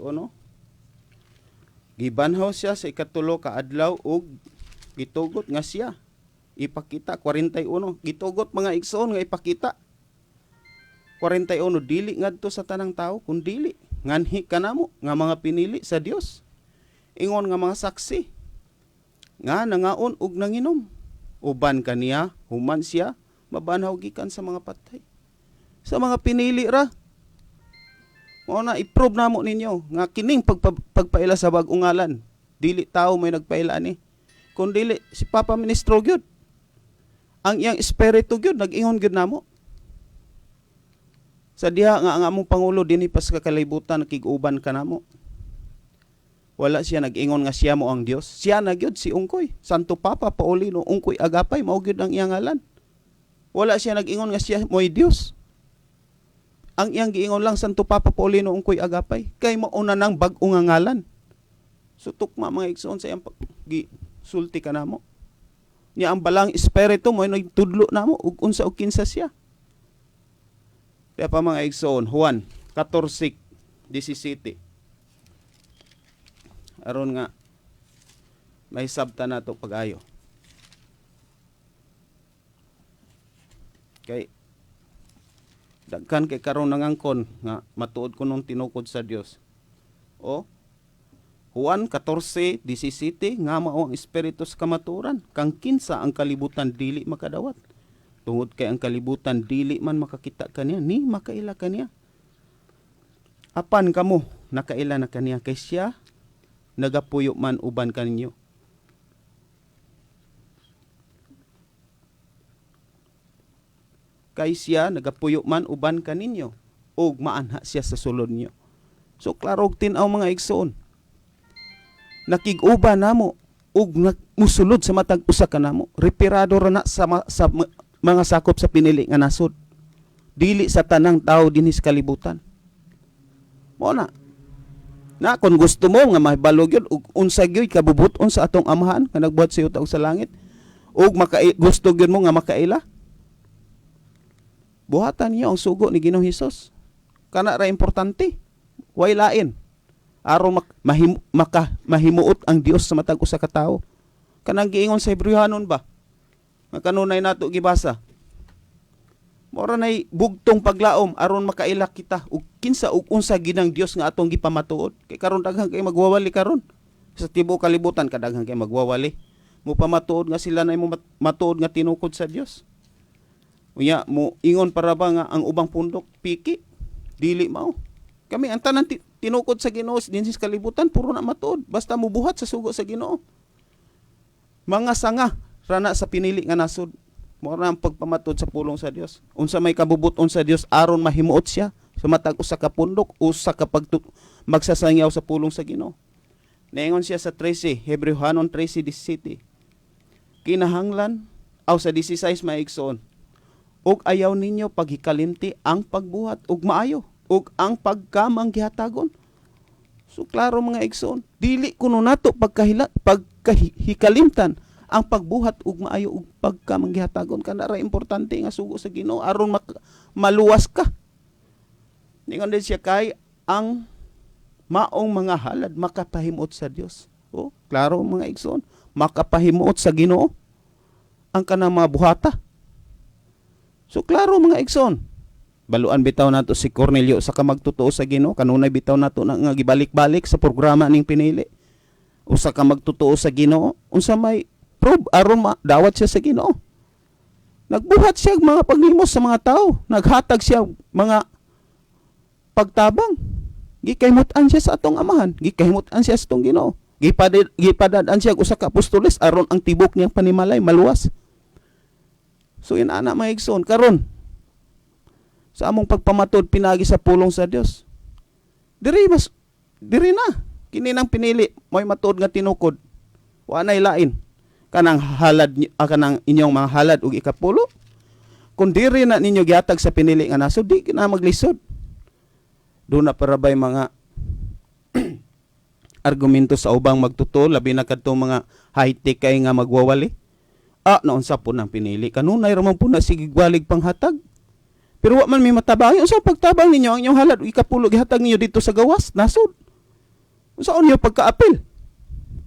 gibanhaw siya sa ikatulo ka adlaw ug gitugot nga siya ipakita 41 gitugot mga igsoon nga ipakita 41 dili ngadto sa tanang tao kun dili nganhi kanamo nga mga pinili sa Dios. Ingon nga mga saksi nga nangaon ug nanginom. Uban kaniya, human siya, mabanhaw gikan sa mga patay. Sa mga pinili ra. Mao na i-prove namo ninyo nga kining pagpaila sa bag-ong ngalan, dili tao may nagpaila ani. Kun dili si Papa Ministro gyud. Ang iyang espiritu gyud nag-ingon gyud namo. Sa diha nga ang among pangulo dinhi pas ka kalibutan nakig-uban kanamo. Wala siya nag-ingon nga siya mo ang Dios. Siya na gyud si Ungkoy. Santo Papa Paulino Ungkoy Agapay mao gyud ang iyang ngalan. Wala siya nag-ingon nga siya mo'y Dios. Ang iyang giingon lang Santo Papa Paulino Ungkoy Agapay kay mao na nang bag-o nga ngalan. So tukma mga igsoon sa iyang sulti kanamo. Niya ang balang espiritu mo nagtudlo namo ug unsa og kinsa siya. Kaya pa mga igsoon Juan 14:17 aron nga may sabta nato pag-ayo. Kay daghan kay karon nangangkon nga matuod kunong tinukod sa Dios. O Juan 14:17 nga mao ang espiritu sa kamaturan kang kinsa ang kalibutan dili makadawat. Tungod kay ang kalibutan dili man makakita kaniya ni makaila kaniya. Apan kamo nakaila na kaniya kay siya nagapuyo man uban kaninyo. Kay siya nagapuyo man uban kaninyo ug maanha siya sa sulod niyo. So klaro og tin-aw mga igsoon. Nakig-uban namo ug musulod sa matag usa ka namo. Reparado ra na sa mga sakop sa pinili nga nasod. Dili sa tanang tao dinhi sa kalibutan. Mo na kung gusto mo nga mahibalo gyud ug unsa gyud kabubuton sa atong amahan nga nagbuhat sa yuta ug sa langit ug gusto gyud mo nga makaila, buhatan niyo ang sugo ni Ginoong Hesus. Kana ra importante. Way lain aron mahimuot ang Dios sa matag usa ka tawo. Kanang giingon sa Hebrehanon ba? Nga kanunay nato gibasa. Mora nay bugtong paglaom aron makaila kita ug kinsa ug unsa ginang Dios nga atong gipamatuod. Kay karon daghan kay magwawali karon. Sa tibuok kalibutan kadaghan kay magwawali. Mo pamatuod nga sila nay mo matuod nga tinukod sa Dios. Unya mo ingon para ba nga ang ubang pundok piki dili mao. Kami ang tanan tinukod sa Ginoo din sa kalibutan puro na matuod basta mo buhat sa sugo sa Ginoo. Mga sanga rana sa pinili nga nasod. Mora ang pagpamatod sa pulong sa Dios. Unsa may kabubuton sa Dios aron mahimuot siya sa matag usa ka pundok usa ka magsasangyaw sa pulong sa Ginoo. Naingon siya sa 13, Hebrehanon 13:17. Kinahanglan aw sa 16 maigsoon. Ug ayaw ninyo paghikalimti ang pagbuhat ug maayo ug ang pagkamanggihatagon. So klaro mga igsoon, dili kuno nato pagkahikalimtan ang pagbuhat ug maayo ug pagkamanggihatagon. Kana ra importante nga sugo sa Ginoo aron maluwas ka. Ningon din siya kay ang maong mga halad makapahimot sa Dios. Oh, klaro mga igsoon, makapahimot sa Ginoo ang kanang mga buhata. So klaro mga igsoon, baluan bitaw nato si Cornelio sa kamagtotoo sa Ginoo, kanunay bitaw nato na nga gibalik-balik sa programa ning pinili. Usa ka magtotoo sa Ginoo, unsa may prove aron dawat siya sa Ginoo. Nagbuhat siya mga paglimos sa mga tao, naghatag siya mga pagtabang. Gikahimut-an siya sa atong amahan, gikahimut-an siya sa atong Ginoo. Gipadad-an siya usa ka apostoles aron ang tibok niyang panimalay maluwas. So inana mga igsoon karon sa among pagpamatod pinagi sa pulong sa Dios. Diri na kini nang pinili mo'y matuod nga tinukod. Wa nay lain kanang halad kanang inyong mga halad ug ikapulo. Kung diri na ninyo gihatag sa pinili nga nasod, di na maglisod. Do na parabay mga argumento sa ubang magtutol, labi na kadtong mga high-tech kay nga magwawali. Naon sa po nang pinili. Kanunay ramon po na sige gwalig panghatag. Pero wa man may matabang. Unsa pagtabang ninyo ang inyong halad ikapulo gihatag ninyo dito sa gawas, nasod. Unsaon niyo pagkaapil?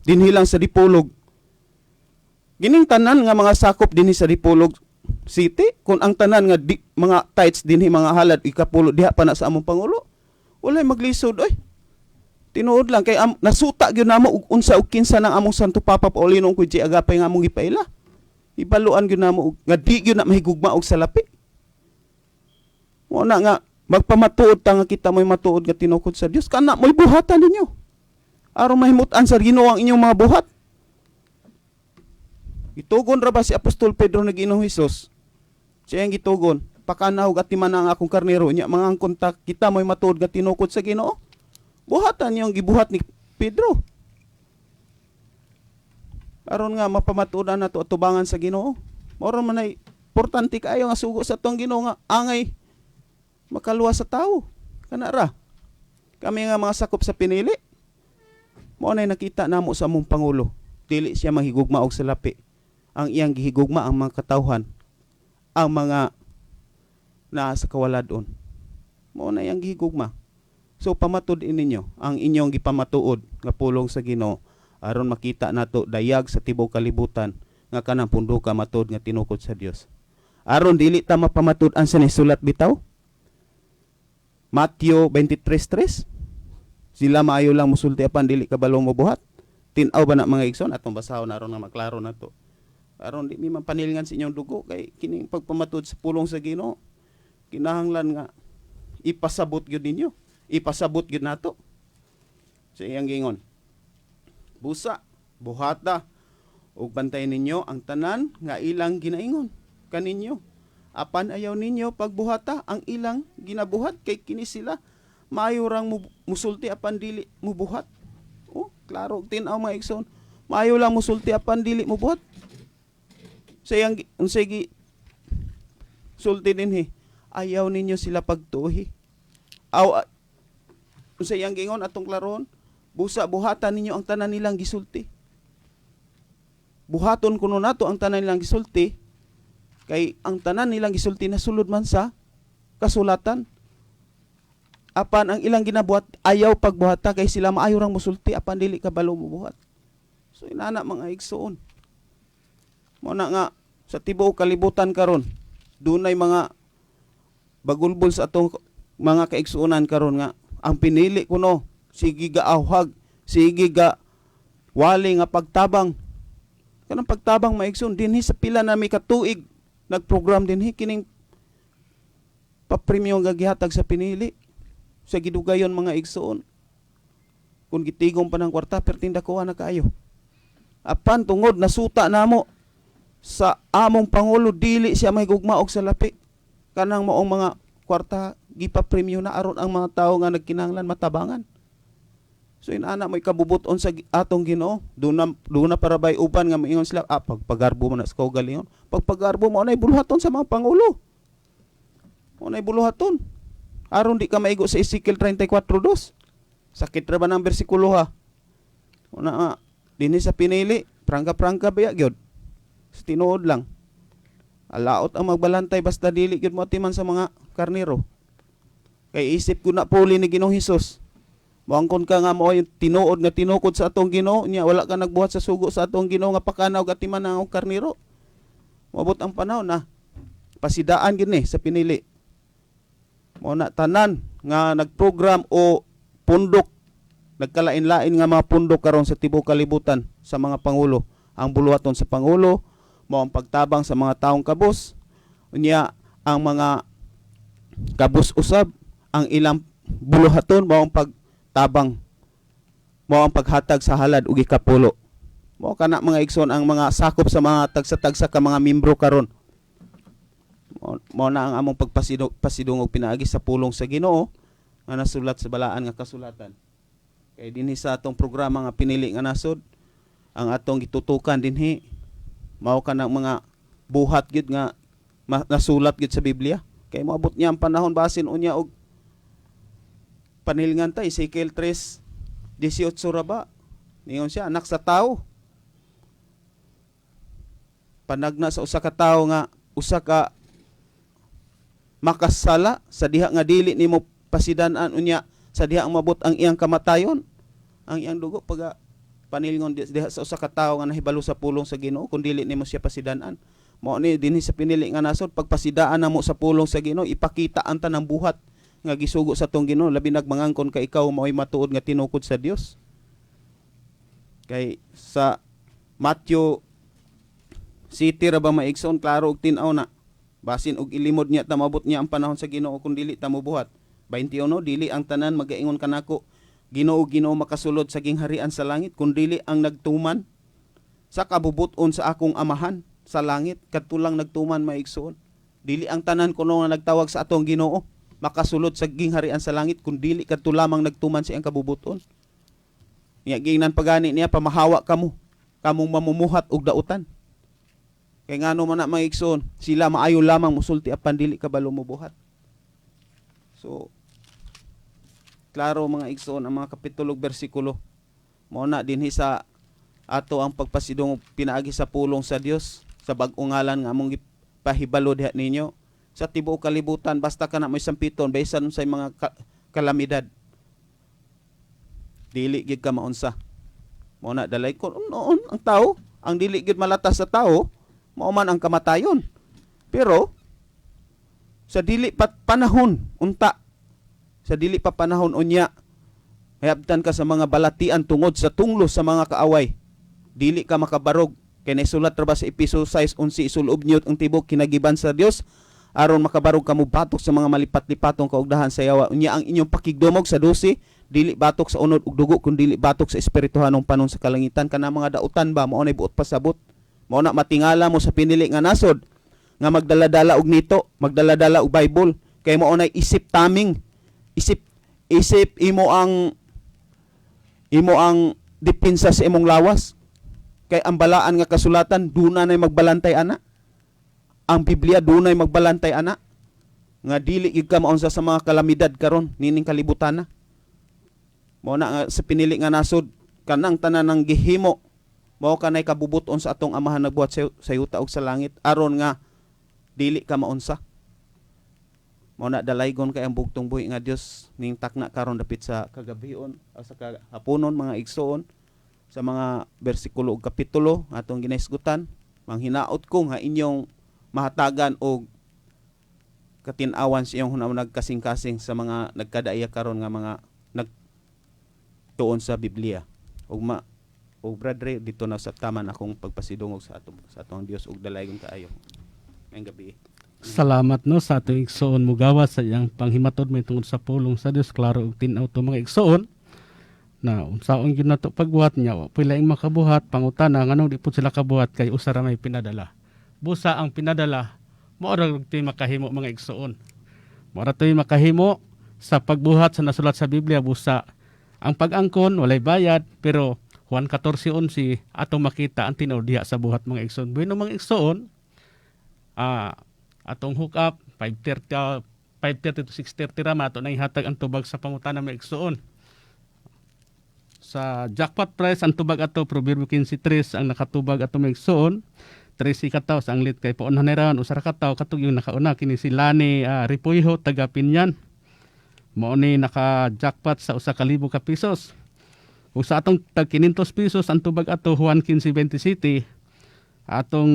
Dinhi lang sa Dipolog. Gining tanan nga mga sakop dinhi sa Dipolog City, kung ang tanan nga mga tights dinhi mga halad ikapulo diha pa na sa among pangulo. Walay maglisod oy. Tinuod lang kay nasuta gyud namo ug unsa ug kinsa nang among Santo Papa Paulinong kuji agapay nga among gipaila. Ibaluan gyud namo nga di gyud na mahigugma og salapi. Mo na nga magpamatuod ta nga kita mo'y matuod nga tinukod sa Dios, kana mo'y buhatan ninyo. Aron mahimut-an sa Ginoo ang inyong mga buhat. Gitugon ra ba si Apostol Pedro na Ginoong Hesus? Siya ang gitugon, pakanahog at timan ang akong karnero nya mga kontak kita mo'y matuod nga tinukod sa Ginoo. Buhatan yung gibuhat ni Pedro. Aron nga mapamatudan nato atubangan sa Ginoo. Moro man ay importante kaayo nga sugo sa tong Ginoo nga angay makaluwas sa tao. Kana ra. Kami nga mga sakop sa pinili. Mao nay nakita namo sa among pangulo. Dili siya mahigugma og salapi. Ang iyang gihigugma ang mga katawhan, ang mga naa sa kawaladon. Mao na iyang gihigugma. So pamatud ninyo ang inyong gipamatuod nga pulong sa Ginoo aron makita nato dayag sa tibuok kalibutan nga kanang pundo ka matud nga tinukod sa Dios. Aron dili ta mapamatud-an sa nisulat bitaw. Mateo 23:3. Sila maayo lang musulti apan dili kabalo mo buhat. Tin-aw ba na mga igsoon atong basahon aron nga maklaro nato. Aron di mi mapanilingan sa inyong dugo kay kining pagpamatud sa pulong sa Ginoo kinahanglan nga ipasabot gyud ninyo. Ipasabot gyud nato sa iyang gingon. Busa, buhata, ug bantayan ninyo ang tanan nga ilang ginaingon kaninyo. Apan ayaw ninyo pagbuhata ang ilang ginabuhat kay kini sila maayo rang musulti apan dili mubuhat. Oh, klaro tin-aw mga igsoon. Maayo lang musulti apan dili mubuhat. Sa iyang unsay sulti dinhi, ayaw ninyo sila pagtuhi. Sa iyang gingon atong klaron, busa buhatan ninyo ang tanan nilang gisulti. Buhaton kuno nato ang tanan nilang gisulti kay ang tanan nilang gisulti nasulod man sa kasulatan. Apan ang ilang ginabuhat ayaw pagbuhata kay sila maayo rang musulti apan dili kabalo mobuhat. So inana mga igsoon. Mao na nga sa tibuok kalibutan karon dunay mga bagulbol sa atong mga kaigsuonan karon nga ang pinili kuno sige gaawhag, sige ga wali nga pagtabang. Kanang pagtabang maigsoon dinhi sa pila na may katuig nagprogram dinhi kining papremyo nga gihatag sa pinili sa gidugayon mga igsoon. Kung gitigom pa ng kwarta pertinda ko na kaayo. Apan tungod nasuta namo sa among pangulo dili siya mahigugma og salapi. Kanang maong mga kwarta gipapremyo na aron ang mga tao nga nagkinahanglan matabangan. So inana mo ikabubuton sa atong Ginoo. Doon na para bay uban nga moingon sila, pagpagarbo mo na sa kaugalingon. Pagpagarbo mo na ibuluhaton sa mga pangulo. Mo na ibuluhaton. Aron di ka maigo sa Ezekiel 34:2. Sakit ra ba ng bersikulo ha? Una dinhi sa pinili, prangka-prangka ba gyud? Sa tinuod lang. Alaot ang magbalantay basta dili gyud mo timan sa mga karnero. Kay isip ko na puli ni Ginoong Hesus. Moangkon ka nga mo yung tinuod nga tinukod sa atong Ginoo, nya wala ka nagbuhat sa sugo sa atong Ginoo nga pakanaw gatiman ang karnero. Moabot ang panahon na pasidaan gid ni sa pinili. Mo na tanan nga nagprogram o pundok, nagkalain-lain nga mga pundok karon sa tibuok kalibutan sa mga pangulo. Ang buluhaton sa pangulo mao ang pagtabang sa mga taong kabus, unya ang mga kabus usab ang ilang buluhaton mao ang pagtabang, mao ang paghatag sa halad ug ikapulo. Mao kana mga igsoon ang mga sakop sa mga tagsa-tagsa ka mga membro karon. Mao na ang among pasidungog pinaagi sa pulong sa Ginoo nga nasulat sa balaan nga kasulatan. Kay dinhi sa atong programa nga pinili nga nasod, ang atong gitutukan dinhi mao kanang mga buhat gyud nga nasulat gyud sa Biblia. Kay moabot niya ang panahon basin unya og panilngan ta Ezekiel 3:18 ra ba? Ningon siya, anak sa tao. Panagna sa usa ka tawo nga usa ka makasala sa diha nga dili nimo pasidan-an unya sa diha ang mabot ang iyang kamatayon. Ang iyang dugo pag panilngon diha sa usa ka tawo nga nahibalo sa pulong sa Ginoo kun dili nimo siya pasidan-an. Mao ni dinhi sa pinili nga nasod pagpasidaan namo sa pulong sa Ginoo, ipakita ang tanang buhat nga gisugo sa tong Ginoo, labi nagmangangkon ka ikaw mao'y matuod nga tinukod sa Dios. Kay sa Matthew City ra ba maigsoon klaro og tin-aw na basin og ilimod niya tamabot niya ang panahon sa Ginoo kun dili ta mobuhat. 21 dili ang tanan magaingon kanako Ginoo Ginoo makasulod sa gingharian sa langit kun dili ang nagtuman sa kabubuton sa akong amahan sa langit kadtulang nagtuman maigsoon. Dili ang tanan kuno nga nagtawag sa atong Ginoo makasulod sa gingharian sa langit kun dili kadto lamang nagtuman sa iyang kabubuton. Nya gingnan pagani niya pamahawa kamong mamumuhat og dautan. Kay ngano man na maigsoon, sila maayo lamang musulti apan dili kabalo mobuhat. So klaro mga igsoon ang mga kapitulo bersikulo. Mao na dinhi sa ato ang pagpasidong pinaagi sa pulong sa Dios sa bag-o ngalan nga among pahibalo diha ninyo sa tibuok kalibutan basta kana may sampiton bisan unsay mga kalamidad. Dili gid ka maunsa. Mao na dalay ko noon ang tao, ang dili gid malatas sa tao mao man ang kamatayon. Pero sa dili pa panahon unta sa dili pa panahon unya hayabtan ka sa mga balatian tungod sa tunglo sa mga kaaway. Dili ka makabarog kay naisulat ra ba sa Efeso 6:11 isulob niyo ang tibok kinagiban sa Dios aron makabarog kamo batok sa mga malipat-lipatong kaugdahan sa yawa. Unya ang inyong pakigdumog sa 12 dili batok sa unod ug dugo kun dili batok sa espirituhanong panon sa kalangitan kana mga dautan ba mao nay buot pasabot. Mao na matingala mo sa pinili nga nasod nga magdala-dala og nito, magdala-dala og Bible kay mao nay isip taming isip imo ang depensa sa imong lawas. Kay ang balaan nga kasulatan dunay magbalantay ana. Ang Biblia dunay magbalantay ana. Nga dili gid ka maunsa sa mga kalamidad karon nining kalibutan na. Mao na nga sa pinili nga nasod kanang tanan ng gihimo mao kanay kabubuton sa atong amahan nagbuhat sa yuta ug sa langit aron nga dili ka maunsa. Mao na dalaygon kay ang bugtong buhi nga Dios ning takna karon dapit sa kagabion o sa hapunon mga igsoon sa mga bersikulo ug kapitulo atong ginaisgutan. Manghinaot ko nga inyong mahatagan og katin-awan sa iyong hunahunag kasing-kasing sa mga nagkadaya karon nga mga nagtuon sa Biblia. Og bradre dito na sa taman akong pagpasidungog sa atong Dios ug dalaygon kaayo. Ngayong gabi. Salamat no sa atong igsoon mugawa sa iyang panghimatod may tungod sa pulong sa Dios klaro og tin-aw to mga igsoon na unsaon gyud nato pagbuhat niya wa pay laing makabuhat pangutana nganong di pud sila kabuhat kay usa ra may pinadala. Busa ang pinadala mao ra ti makahimo mga igsoon. Mao ra ti makahimo sa pagbuhat sa nasulat sa Biblia busa Ang pag-angkon walay bayad pero Juan 14:11 atong makita ang tinuod diha sa buhat mga igsoon. Bueno mga igsoon, atong hook up 5:30 to 6:30 ra ato nang ihatag ang tubag sa pangutana mga igsoon. Sa jackpot prize ang tubag ato Proverbio 15:3 ang nakatubag ato mga igsoon. 13 kataw sa anglit kay paunhan na ron usa ra kataw katong yung nakauna kini si Lani Ripuiho taga Pinyan. Mao ni naka-jackpot sa 1,000 ka pesos. Ug sa atong tag 500 pesos ang tubag ato Juan 15:27 atong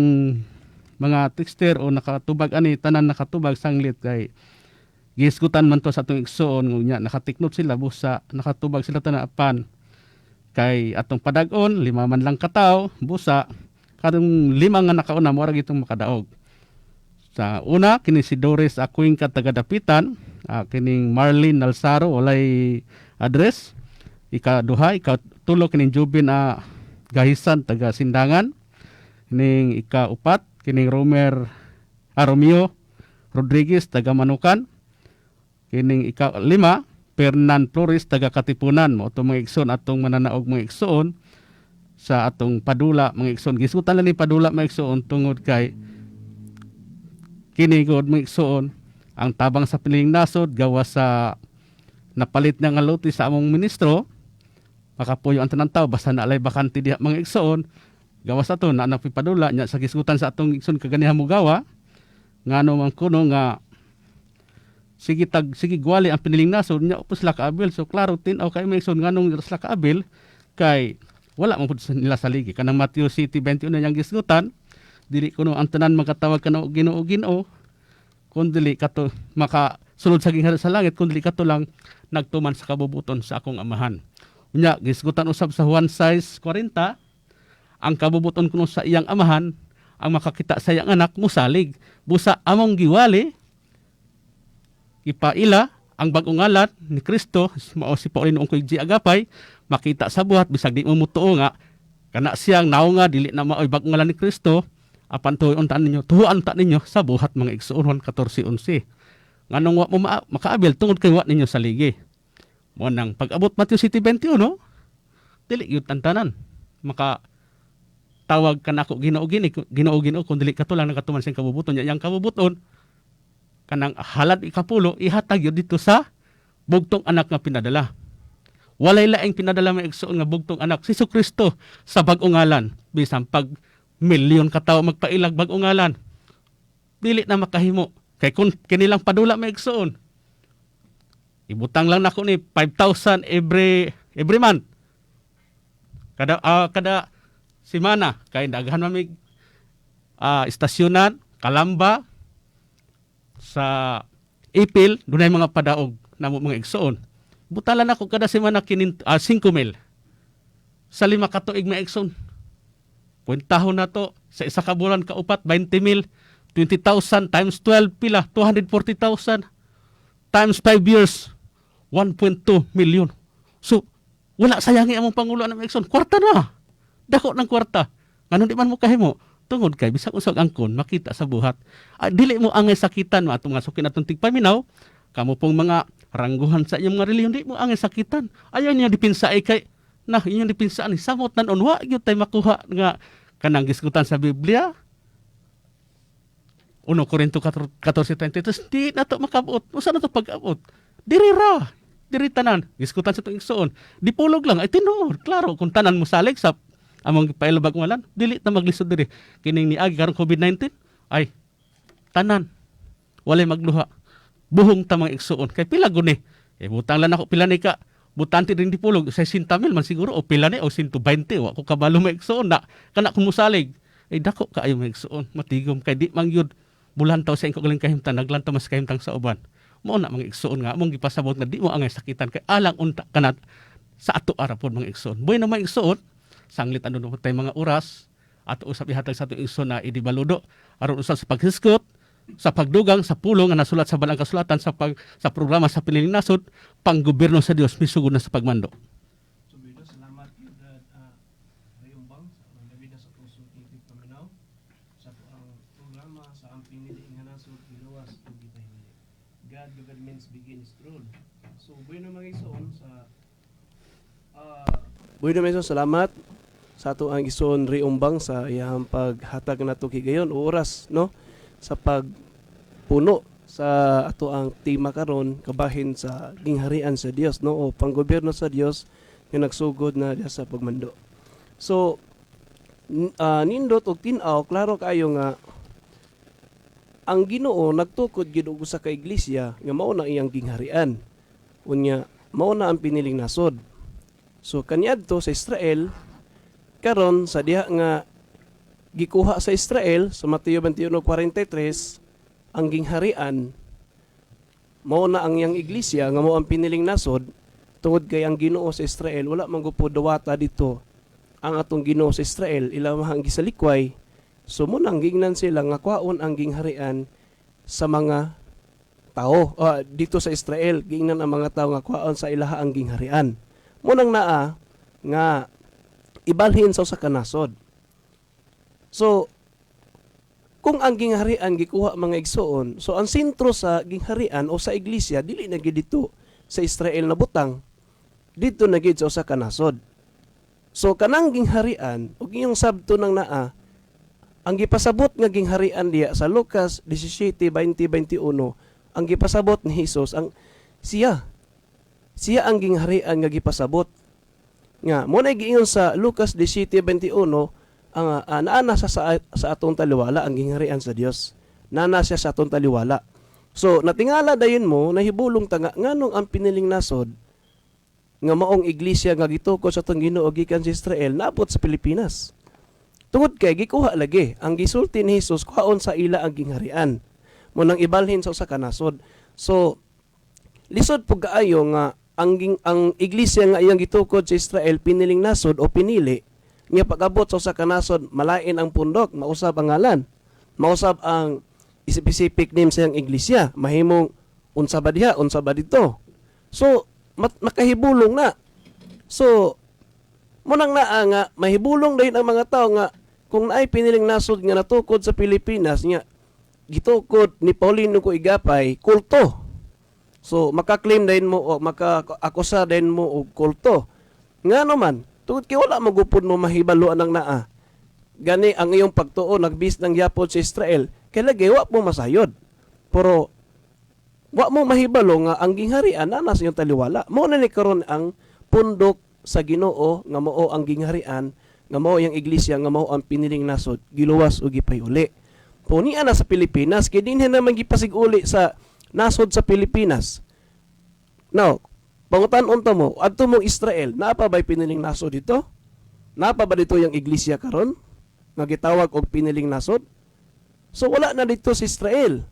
mga texter o nakatubag ani tanan nakatubag sanglit kay gisgutan man to sa atong igsoon ngunya nakatiknot sila busa nakatubag sila tanaapan kay atong padag-on 5 man lang kataw busa kadong 5 nga nakauna mo ra gitong makadaog. Sa una kini si Doris Acuinca taga Dapitan, kining Marlene Nalsaro walay address. Ikaduha, ikatulo kining Jubin Gahisan taga Sindangan. Kining ikaupat kining Romeo Rodriguez taga Manukan. Kining ikalima Fernan Flores taga Katipunan. Mo to mga igsoon atong mananaog mga igsoon sa atong padula mga igsoon. Gisgutan lang ni padula mga igsoon tungod kay kini god mga igsoon ang tabang sa piling nasod gawa sa napalit nga lote sa among ministro makapuyo ang tanang tao basta naalay bakante diha mga igsoon gawa sa to na napipadula nya sa gisgutan sa atong igsoon kaganihan mo gawa ngano man kuno nga sige gwali ang piniling nasod nya upos la kaabil so klaro tin-aw kay mga igsoon nganong sila kaabil kay wala man pud nila sa ligi kanang Matthew City 21 yang gisgutan dili kuno ang tanan magkatawag kana og Ginoo kun dili kato makasulod sa ginghari sa langit kun dili kato lang nagtuman sa kabubuton sa akong amahan. Unya gisgutan usab sa Juan 6:40 ang kabubuton kuno sa iyang amahan ang makakita sa iyang anak musalig busa among giwali ipaila ang bag-ong ngalan ni Kristo mao si Pauline ungkoy G agapay makita sa buhat bisag di mo mutuo nga kana siyang naunga dili na maoy bag-ong ngalan ni Kristo apan tuon ta ninyo tuhuan ta ninyo sa buhat mga igsoon Juan 14:11 nganong wa mo makaabil tungod kay wa ninyo sa ligi mo nang pag-abot Matthew City 21 dili gyud tantanan maka tawag kanako Ginoo kun dili kato lang nakatuman sing kabubuton nya yang kabubuton kanang halad ikapulo ihatag yun dito sa bugtong anak nga pinadala. Walay laing pinadala mga igsoon nga bugtong anak si Kristo sa bag-ong ngalan bisan pag milyon ka tawo magpailag bag-ong ngalan dili na makahimo kay kun kinilang padula mga igsoon ibutang lang nako ni 5,000 every month kada semana kay daghan mamig istasyonan Kalamba sa Ipil dunay mga padaog namo mga igsoon butalan ako kada semana 5,000 sa 5 ka tuig mga igsoon puntahon na to sa isa ka bulan kaupat 20,000 20,000 times 12 pila 240,000 times 5 years 1.2 million. So wala sayangi among pangulo ng Exxon kwarta na dako ng kwarta ngano di man mo kahimo tungod kay bisag usag angkon makita sa buhat dili mo angay sakitan mo atong nga sukin atong tigpaminaw kamo pong mga rangguhan sa inyong mga reliyon di mo angay sakitan ayaw niya dipinsaay kay na inyong dipinsaan ni samot nanon wa gyud tay makuha nga kanang gisgutan sa Biblia 1 Korinto 14:23 di na to makabuot usa na to pag-abot diri tanan gisgutan sa tuig igsoon dipulog lang ay tinuod klaro kung tanan mo salig sa among pailabag ngalan dili ta maglisod diri kining niagi karong COVID-19 ay tanan walay magluha buhong ta mga igsoon kay pila guni butang lang ako pila ni ka butante rin dipulog 60,000 man siguro o pila ni o 120 wa ko kabalo mga igsoon na kana kun musalig ay dako kaayo mga igsoon matigom kay di man gyud bulantaw sa ingko galing kahimtan naglantaw mas kahimtang sa uban mo na mga igsoon nga among gipasabot nga di mo angay sakitan kay alang unta kanat sa ato arapon mga igsoon buhay na mga igsoon sanglit ano no tay mga oras at usab ihatag sa ato igsoon na idibaludo aron usab sa paghiskot sa pagdugang sa pulong nga nasulat sa balang kasulatan sa programa sa piniling nasod panggobyerno sa Dios misugod na sa pagmando. So bido salamat gyud Rayumbang sa nabida sa puso TV paminaw sa ang programa sa ang pinili nga nasod giluwas ug gipahimili. God governments begins rule. So bueno mga igsoon sa Buhay na meso, salamat sa ato ang ison riumbang sa iyang paghatag nato higayon o oras no sa pagpuno sa ato ang tema karon kabahin sa gingharian sa Dios no o panggobyerno sa Dios nga nagsugod na diya sa pagmando. So nindot og tin-aw klaro kayo nga ang Ginoo nagtukod gid og usa ka iglesia nga mao na iyang gingharian. Unya mao na ang piniling nasod. So kaniadto sa Israel karon sa diha nga gikuha sa Israel sa Mateo 21:43 ang gingharian mao na ang iyang iglesia nga mao ang piniling nasod tungod kay ang Ginoo sa Israel wala man gupod dawata dito ang atong Ginoo sa Israel ilamang gisalikway. So mo nang gingnan sila nga kwaon ang gingharian sa mga tao dito sa Israel gingnan ang mga tao nga kwaon sa ilaha ang gingharian. Munang naa nga ibalhin sa usa ka nasod. So kung ang gingharian gikuha mga igsoon, so ang sentro sa gingharian o sa iglesia dili na gid dito sa Israel na butang. Dito na gid sa usa ka nasod. So kanang gingharian ug iyong sabto nang naa ang gipasabot nga gingharian diya sa Lucas 17:20-21 ang gipasabot ni Hesus ang siya ang gingharian nga gipasabot. Nga, muna giingon sa Lucas 17:21, ang naana sa atong taliwala ang gingharian sa Dios. Naana siya sa atong taliwala. So, natingala dayon mo, nahibulong tanga, nganong ang piniling nasod, nga maong iglesia nga gitukod sa atong Ginoo gikan sa Israel, naabot sa Pilipinas. Tungod kay, gikuha lagi, ang gisulti ni Jesus, kuhaon sa ila ang gingharian. Munang ibalhin sa usa ka nasod. So, lisod po kaayo nga, ang iglesia nga iyang gitukod sa Israel piniling nasod o pinili nga pag-abot sa usa ka nasod malain ang pundok mausab ang ngalan mausab ang specific name sa iyang iglesia mahimong unsa ba diha unsa ba dito so makahibulong na so munang naa nga mahibulong dayon ang mga tao nga kung naay piniling nasod nga natukod sa Pilipinas nga gitukod ni Paulino ko igapay kulto. So, makaklaim din mo o maka-akusa din mo og kulto. Nga naman, tungod kay wala magupod mo mahibaluan ang naa. Gani ang iyong pagtuo nagbis ng yapon sa Israel, kay lagi wa mo masayod. Pero wa mo mahibalo nga ang gingharian na sa iyong taliwala. Mao na ni karon ang pundok sa Ginoo nga mao ang gingharian, nga mao yang iglesia nga mao ang piniling nasod, giluwas o gipayuli. Puni ana sa Pilipinas kay dinhi naman gipasiguli sa nasod sa Pilipinas. Now, pangutan-on ta mo, adto mong Israel, naa pa ba'y piniling nasod dito? Naa pa ba dito yung iglesia karon nga gitawag og piniling nasod? So wala na dito sa Israel.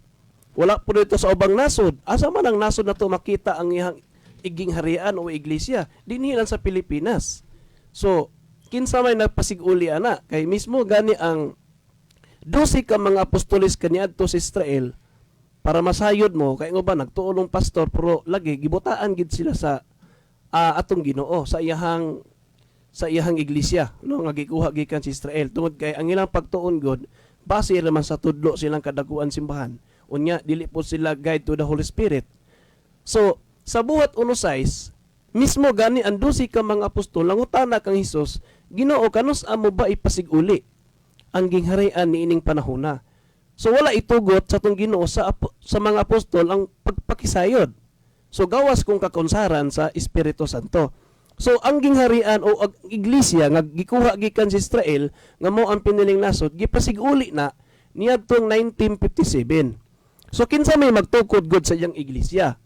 Wala po dito sa ubang nasod. Asa man ang nasod na to makita ang iyang igingharian o iglesia? Dinhi lang sa Pilipinas. So, kinsa may nagpasiguli ana kay mismo gani ang 12 ka mga apostoles kaniadto sa Israel para masayod mo kay ngo ba nagtuolong pastor pero lagi gibutaan gid sila sa atong Ginoo sa iyahang iglesia no nga gikuha gikan sa Israel tungod kay ang ilang pagtuon god base naman sa tudlo silang kadaguan simbahan unya dili po sila guide to the Holy Spirit. So sa buhat 1:6 mismo gani ang 12 ka mga apostol nangutana kang Hesus, Ginoo kanus amo ba ipasiguli ang gingharian niining panahona? So wala itugot sa tong Ginoo sa mga apostol ang pagpakisayod. So gawas kung kakonsaran sa Espiritu Santo. So ang gingharian o ang iglesia nga gikuha gikan sa Israel nga mao ang piniling nasod gipasiguli na niadtong 1957. So kinsa may magtukod gud sa iyang iglesia?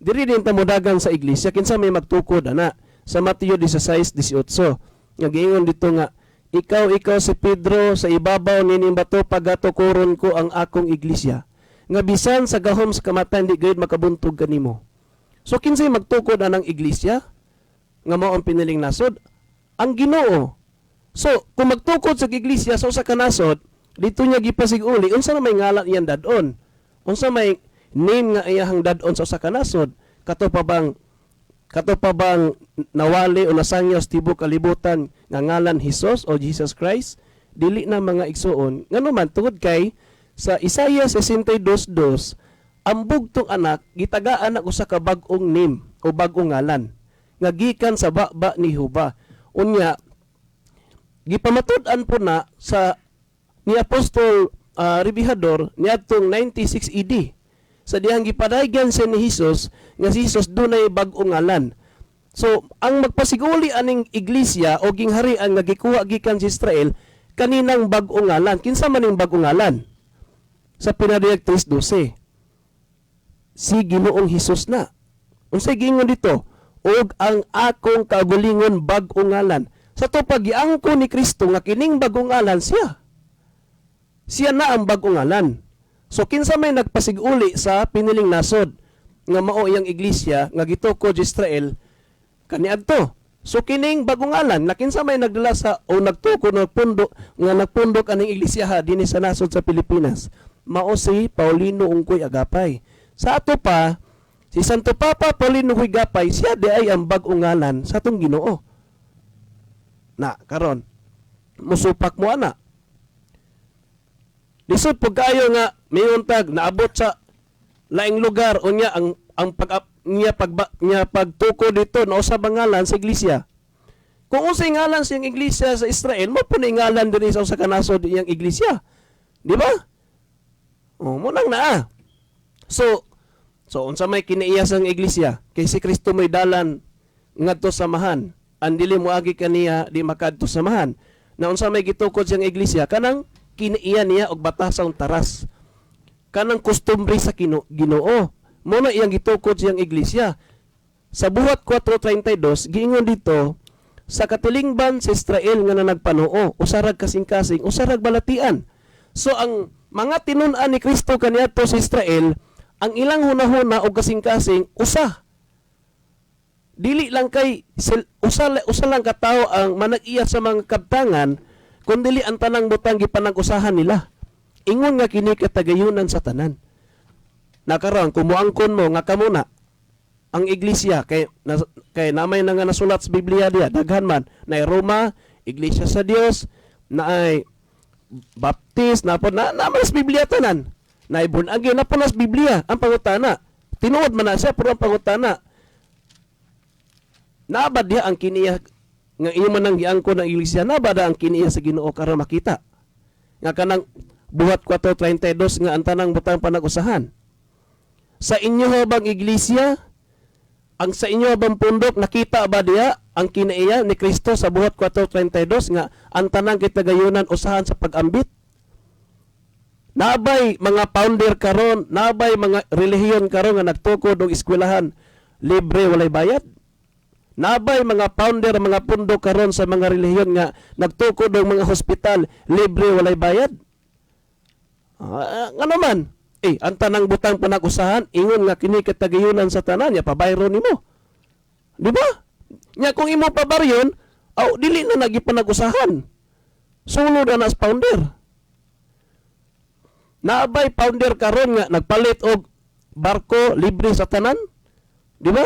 Diri din ta modagan sa iglesia kinsa may magtukod ana sa Mateo 16:18. Nga giingon dito nga ikaw si Pedro sa ibabaw nining bato pagatukuron ko ang akong iglesia. Nga bisan sa gahom sa kamatayan di gayud makabuntog kanimo. So kinsay magtukod anang iglesia? Nga mao ang piniling nasod? Ang Ginoo. So kung magtukod sa iglesia sa usa ka nasod, dito niya gipasiguli unsa na may ngalan iyan dadon? Unsa may name nga iyahang dadon sa usa ka nasod? Kato pa bang nawali o nasangyaw sa tibok kalibutan nga ngalan Hesus o Jesus Christ? Dili na mga igsoon. Ngano man tungod kay sa Isaiah 62:2 ang bugtong anak gitagaan na usa ka bag-ong name o bag-ong ngalan nga gikan sa baba ni Jehova. Unya gipamatud-an po na sa ni Apostol Rebihador niadtong 96 AD. Sa dihang gipadaygan siya ni Hesus nga si Hesus dunay bag-o ngalan. So ang magpasiguli aning iglesia o gingharian nga gikuha gikan sa Israel kaninang bag-o ngalan. Kinsa man ning bag-o ngalan? Sa pinadayag 3:12. Si Ginoong Hesus na. Unsay giingon dito? Og ang akong kaugalingon bag-o ngalan. Sa to pagiangko ni Kristo nga kining bag-o ngalan siya. Siya na ang bag-o ngalan. So kinsa may nagpasiguli sa piniling nasod nga mao iyang iglesia nga gitukod Israel kaniadto. So kining bag-o ngalan na kinsa may nagdala sa o nagtukod nagpundok aning iglesia dinhi sa nasod sa Pilipinas. Mao si Paulino Ungkoy Agapay. Sa ato pa si Santo Papa Paulino Ungkoy Agapay siya di ay ang bag-o ngalan sa atong Ginoo. Na karon musupak mo ana. Lisod pag kayo nga mayon tag naabot sa laing lugar unya ang niya pagtuko dito na usab ang ngalan sa iglesia. Kung unsay ngalan sa iglesia sa Israel, mo po ni ngalan diri sa usa ka nasod iyang iglesia. Di ba? Oh, mo nang naa. So unsa may kiniiya sang iglesia? Kay si Kristo may dalan ngadto samahan. Ang dili mo agi kaniya di makadto samahan. Na unsa may gitukod siyang iglesia kanang kiniiya niya og batasang taras. Kanang kustumbre sa Ginoo. Mo na iyang gitukod siyang iglesia. Sa buhat 4:32 giingon dito sa katilingban sa Israel nga nagpanuo, usarag kasing-kasing, usarag balatian. So ang mga tinun-an ni Kristo kaniadto sa Israel, ang ilang hunahuna o kasing-kasing usa. Dili lang kay usa lang ka tawo ang manag-iya sa mga kabtangan, kundi ang tanang butang gipanag-usahan nila. Ingon nga kini katagayunan sa tanan. Nakaroon kumuangkon mo nga kamuna ang iglesia kay namay na nga nasulat sa Biblia diya daghan man na Roma, Iglesia sa Dios, na ay Baptist na sa Biblia tanan. Na born again na po nas Biblia ang pangutana. Tinuod man na siya pero ang pangutana. Nabad diha ang kiniya nga iyo man ang giangko ng iglesia, nabad ang kiniya sa Ginoo karon makita. Nga kanang buhat 4:32 nga ang tanang butang panag-usahan. Sa inyo habang iglesia, ang sa inyo habang pundok, nakita ba diya ang kinaiya ni Kristo sa buhat 4:32 nga ang tanang kitagayunan usahan sa pag-ambit? Nabay mga founder karon, nabay mga relihiyon karon nga nagtukod og eskwelahan, libre walay bayad? Nabay mga founder, mga pundok karon sa mga relihiyon nga nagtukod og mga hospital, libre walay bayad? Nga naman, ang tanang butang panag-usahan, ingon nga kini katagayunan sa tanan, ya pabayro nimo. Di ba? Nya kung imo pabaryon, dili na nagipanag-usahan. Sulod na as founder. Naabay founder karon nga nagpalit og barko libre sa tanan. Di ba?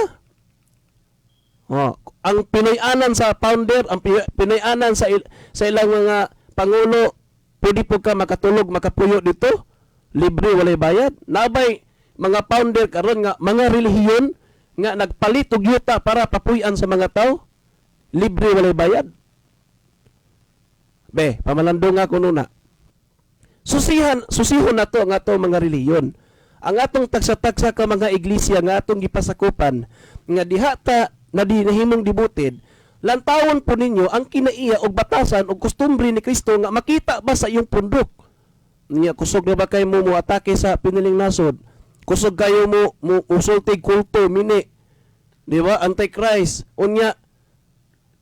Ang pinayanan sa founder, ang pinayanan sa ilang mga pangulo, pwede po ka makatulog, makapuyo dito, libre walay bayad. Nabay mga founder karon nga mga relihiyon nga nagpalit og yuta para papuy-an sa mga tao, libre walay bayad. Be, pamalando nga kuno na. Susihon nato ang ato mga relihiyon. Ang atong tagsa-tagsa ka mga iglesia nga atong gipasakupan nga diha ta na dinahimong dibutid, lantawon po ninyo ang kinaiya og batasan og kustumbre ni Kristo nga makita ba sa iyong pundok. Niya kusog na ba kayo mo atake sa piniling nasod? Kusog kayo mo usultig kulto mini. Di ba? Antichrist. Unya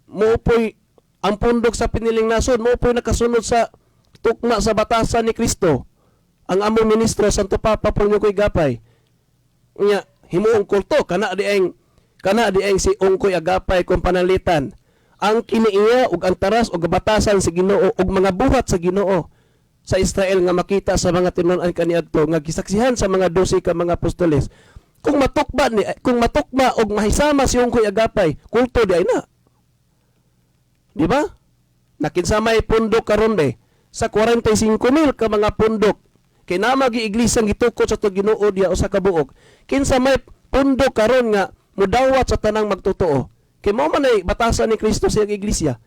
mo po'y ang pundok sa piniling nasod, mo po'y nakasunod sa tukma sa batasan ni Kristo. Ang among ministro Santo Papa Paulino Ungkoy Agapay. Unya himuong kulto kana dieng si Ungkoy Agapay kung panalitan. Ang kiniiya ug ang taras ug batasan sa Ginoo ug mga buhat sa Ginoo sa Israel nga makita sa mga tinun-an kaniadto nga gisaksihan sa mga 12 ka mga apostoles. Kung matukma og mahisama si Ungkoy Agapay, kulto di ay na. Di ba? Nakinsamay pundok karon be sa 45,000 ka mga pundok. Kay namagi iglisang gitukod sa Ginoo diya usa ka buok. Kinsa may pundok karon nga mudawat sa tanang magtotoo. Kay mo man ay batasan ni Kristo sa iyang iglesia.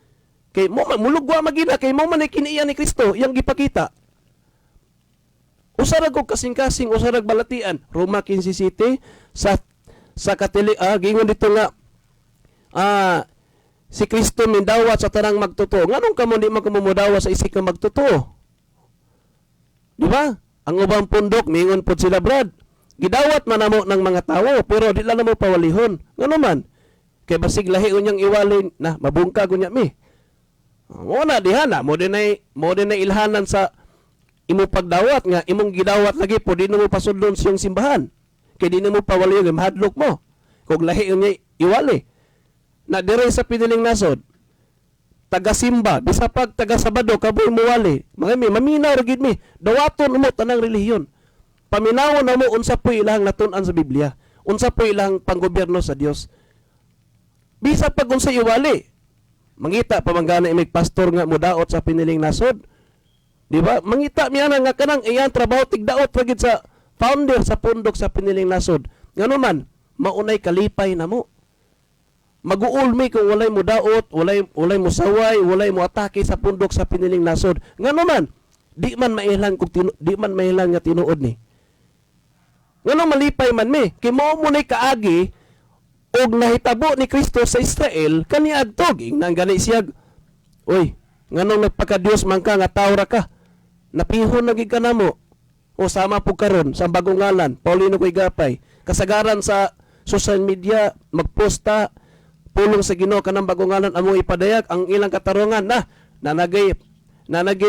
Kay mo man mulugwa magina kay mo man ay kiniya ni Kristo iyang gipakita. Usarag og kasing-kasing, usarag balatian. Roma 15:7 sa Katolik gingon dito nga si Kristo mindawat sa tanang magtotoo. Nganong kamo di man kumumudawa sa isig ka magtotoo? Di ba? Ang ubang pundok mingon pod sila brad. Gidawat man namo ng mga tawo pero di lang mo pawalihon. Ngano man? Kay basig lahi unyang iwalin na mabungkag unya mi. Mo na diha na mo din na ilhanan sa imo pagdawat nga imong gidawat lagi po di mo pasudlon siyang simbahan. Kay di mo pawalihon mahadlok mo. Kog lahi unya iwali. Na dire sa piniling nasod taga-simba, bisa pag taga-sabado kaboy muwali. Mga mi maminaw ra gid mi. Dawaton mo tanang relihiyon. Paminawon na mo unsa po ilang natun-an sa Biblia. Unsa po ilang panggobyerno sa Dios. Bisa pag unsa iwali. Mangita pamanggana imig pastor nga mudaot sa piniling nasod. Di ba? Mangita miya na nga kanang iyang trabaho tigdaot ra gid sa founder sa pundok sa piniling nasod. Ngano man, maunay kalipay na mo. Maguul mi kung walay mo daot, walay mo saway, walay mo atake sa pundok sa piniling nasod. Ngano man, di man mailan nga tinuod ni. Ngano malipay man mi, kay mao mo nay kaagi og nahitabo ni Kristo sa Israel kaniadtog ingnan gani siyag. Oy, nganong nagpaka-Dios man ka nga tawo ra ka? Napihon na gid ka namo. O sama po karon sa bagong ngalan, Paulino ko'y gapay. Kasagaran sa social media magposta pulong sa Ginoo kanang bagong ngalan amo ipadayag ang ilang katarungan na nanagay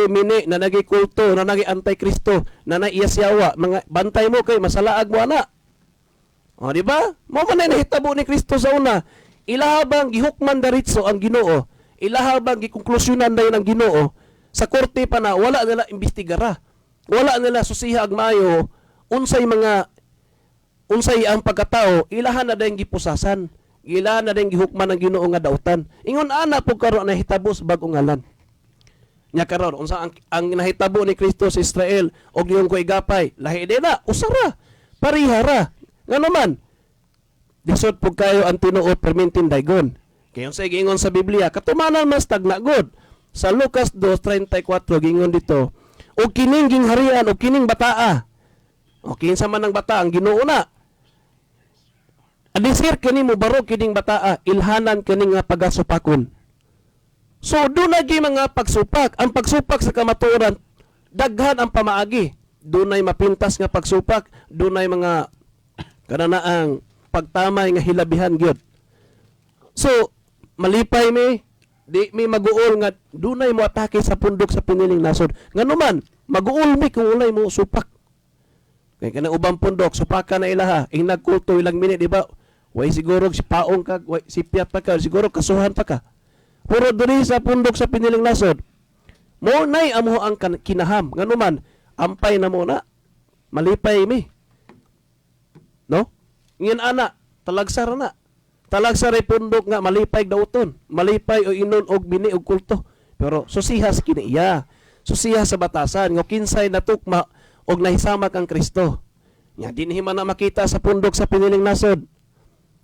mini, nanagay kulto, nanagay anti-Kristo, nanay iyasyawa, mga bantay mo kay masalaag mo ana. O di ba? Mo man ay nahitabo ni Kristo sa una. Ilahabang gihukman daritso ang Ginoo. Ilahabang gikonklusyonan dayon ang Ginoo. Sa korte pa na wala nila imbestigara. Wala nila susiha ag maayo unsay ang pagkatao, ilahan na dayon gipusasan. Ilahan na dayon gihukman ang Ginoo nga dautan. Ingon ana po karon nahitabo sa bagong ngalan. Nya karon unsa ang nahitabo ni Kristo sa Israel og yung ko'y gapay lahi din na usara parihara ngano man disod pug kayo ang tinuod permintin daygon kay unsa giingon sa Biblia katumanan mas tagnagod sa Lucas 2:34 gingon dito og kining gingharian og kining bataa o kinsa man ang bata ang Ginoo na adisir kini mo baro kining bataa ilhanan kini nga pagasupakon. So, doon na mga pagsupak. Ang pagsupak sa kamatuoran, daghan ang pamaagi. Doon ay mapintas nga pagsupak. Doon ay mga kananaang pagtamay nga hilabihan gyud. So, malipay mi, di mi maguol nga doon ay mo atake sa pundok sa piniling nasod. Nganuman, maguol mi kung ulay mo supak. Kaya kanang ubang pundok, supakan na ilaha. Ing nagkulto ilang minute, di ba? Way siguro si paong ka, way si piyat pa ka, siguro kasuhan pa ka. Puro diri sa pundok sa piniling nasod. Mo nay amo ang kinaham. Nganuman, ampay na mo na. Malipay mi. No? Ngin ana, talagsar na. Talagsar ay pundok nga malipay dauton. Malipay o inon og bini og kulto. Pero susihas kini iya. Susihas sa batasan nga kinsay natukma og nahisamak ang Kristo. Nya dinhi man na makita sa pundok sa piniling nasod.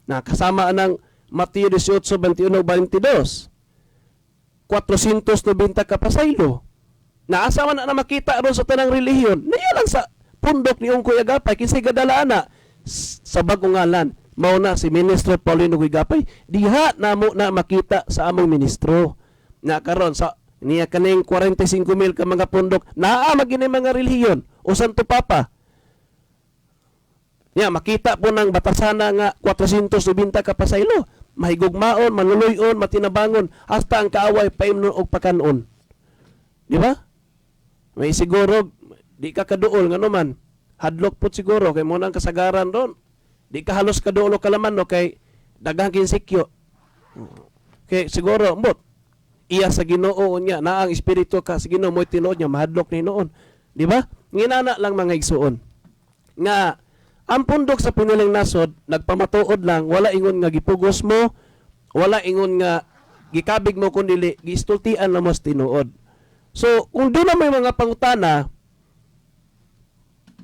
Na kasama ng Mateo 18:21-22. 490 ka pasaylo. Naasa man na makita ron sa tanang relihiyon. Niya lang sa pundok ni Ungkoy Agapay kinsay gadalaan na sa bagong ngalan. Mao na si Ministro Paulino Guigapay diha namo na makita sa among ministro. Na karon sa niya kaning 45,000 ka mga pundok naa magini mga relihiyon o Santo Papa. Niya makita po ng batasana nga 490 ka pasaylo. Mahigugmaon, manuluyon, matinabangon, hasta ang kaaway paimnon og pakanon. Di ba? May siguro, di ka kaduol, nga naman, hadlok po siguro, kay mo nang kasagaran ron. Di ka halos kaduol o kalaman, no, kay dagang kinsikyo. Kay siguro, mbot, iya sa Ginoo niya, na ang espiritu ka sa Ginoo mo'y tinuod niya, mahadlok ni noon. Di ba? Nginana lang mga igsuon. Nga, ang pundok sa piniling nasod, nagpamatuod lang, wala ingon nga gipugos mo, wala ingon nga gikabig mo kundili, giistultian na mas tinuod. So, kung doon na may mga pangutana,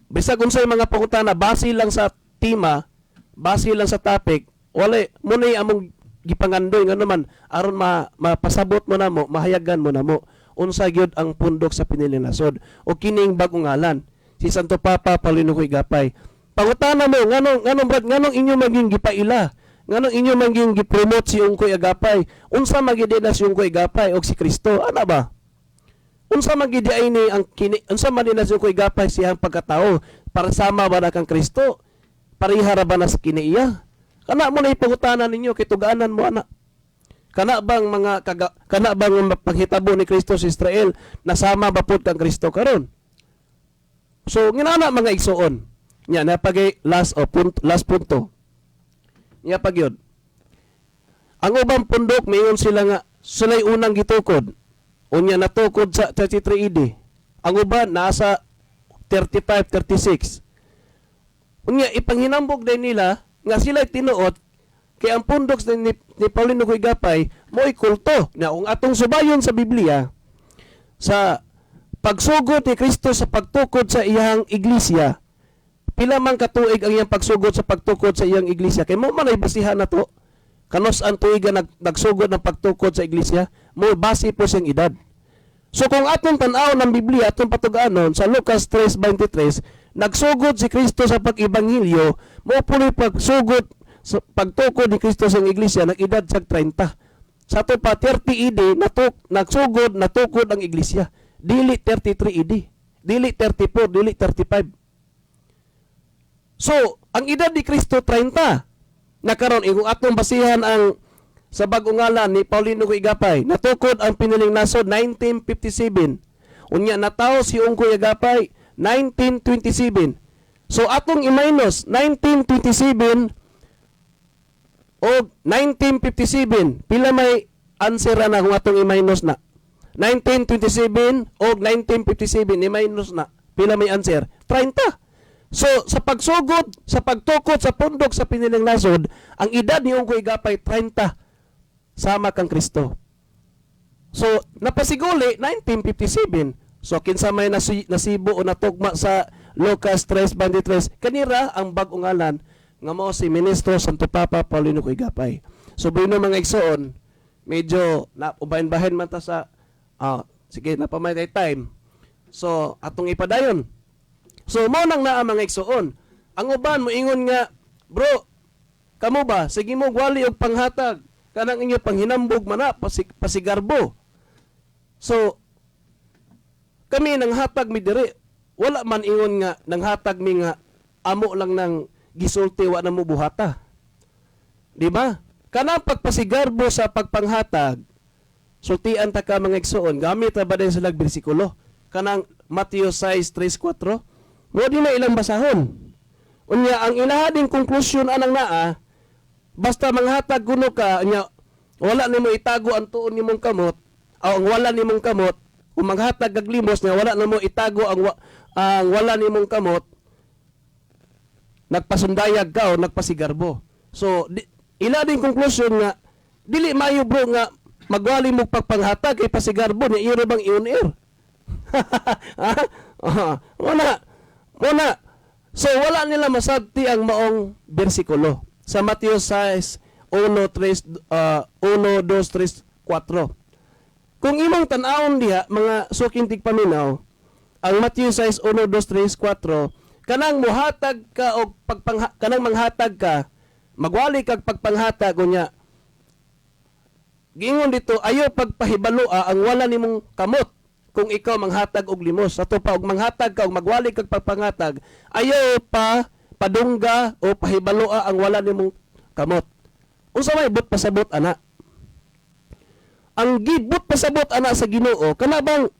bisag unsay mga pangutana, base lang sa tema, base lang sa topic, wala, muna among gipangandoy nga naman aron mapasabot mo namo, mahayagan mo namo unsa gyud ang pundok sa piniling nasod o kining bag-ong ngalan si Santo Papa Paulino Coigapay. Pangutana mo nganong brad nganong inyo maging gipaila, nganong inyo maging gipromote si Ungkoy Agapay, unsa magidena si Ungkoy Agapay og si Kristo, ana ba? Unsa magidiay ni ang unsa man nila si Ungkoy Agapay siyang pagkatao para sama ba na kang Kristo? Pareha ra ba na sa kiniiya? Kana mo na ipangutanan ninyo kay tugaanan mo ana. Kana bang kana bang paghitabo ni Kristo sa Israel nasama ba pud kang Kristo karon? So nginana mga igsoon. Nya na pagay last punto. Nya pagyod. Ang ubang pundok mayon sila nga sulay unang gitukod. Unya natukod sa 33 AD. Ang uban nasa 35, 36. Unya ipanghinambog din nila nga sila tinuot kay ang pundok ni Paulino Coigapay mo'y kulto. Na kung atong subayon sa Biblia sa pagsugod ni Kristo sa pagtukod sa iyang iglesia, pila man katuig ang iyang pagsugod sa pagtukod sa iyang iglesia. Kay mo man ay basihan na to. Kanos ang tuigan nagsugod ng pagtukod sa iglesia, mo base po siyang edad. So kung atong tan-aw ng Biblia, atong patuganon sa Lucas 3:23, nagsugod si Kristo sa pag-ibanghilyo, mo puloy pagsugod sa pagtukod ni Kristo sa iglesia ng edad sa 30. Sa to pa 30 AD nagsugod natukod ang iglesia. Dili 33 AD, dili 34, dili 35. So, ang edad ni Kristo 30. Nakaroon kung atong basihan ang sa bag-ong ngalan ni Paulino Coigapay, natukod ang piniling nasod 1957. Unya natawo si Ungkoy Agapay 1927. So atong i-minus 1927 o 1957, pila may answer na kung atong i-minus na? 1927 o 1957 i-minus na. Pila may answer? 30. So, sa pagsugod, sa pagtukod sa pundok sa piniling nasod, ang edad ni Ungkoy Agapay 30 sama kang Kristo. So, napasiguli 1957. So, kinsa may nasibo o natugma sa Lucas 3:23, kanira ang bag-ong ngalan nga mao si Ministro Santo Papa Paulino Coigapay. So, buino mga igsoon, medyo ubahin-bahin man ta sa sige, napamay time. So, atong ipadayon. So, mo nang naa mga igsoon. Ang uban mo ingon nga, bro, kamo ba, sige mo gwali og panghatag, kanang inyo panghinambog mana, pasigarbo. So, kami nang hatag mi diri, wala man ingon nga, nang hatag mi nga, amo lang nang gisulti, wa na mo buhata. Di ba? Kanang pagpasigarbo sa pagpanghatag, sultian ta ka mga igsoon, gamit ta ba din sila bersikulo? Kanang Mateo 6:3-4, mo di na ilang basahon. Unya ang ilahading konklusyon anang naa, basta manghatag kuno ka, unya wala nimo itago ang tuon nimong kamot, o ang wala nimong kamot, kung maghatag kag limos nga wala nimo itago ang wala nimong kamot, nagpasundayag ka o nagpasigarbo. So ilahading konklusyon nga dili maayo bro nga magwali mo pagpanghatag kay pasigarbo ni iro bang iun-ir. Muna. So, wala nila masabti ang maong bersikulo. Sa Mateo 6:1-2-3-4. Kung imong tan-awon diha, mga suking tigpaminaw, ang Mateo 6:1-2-3-4, kanang muhatag ka o kanang manghatag ka, magwali kag pagpanghatag unya. Giingon dito, ayo pagpahibaloa ang wala nimong kamot. Kung ikaw manghatag og limos, ato pa og manghatag ka og magwali kag pagpangatag, ayaw pa padungga o pahibaloa ang wala nimong kamot. Unsa may but pasabot ana? Ang gibot pasabot ana sa Ginoo, kana bang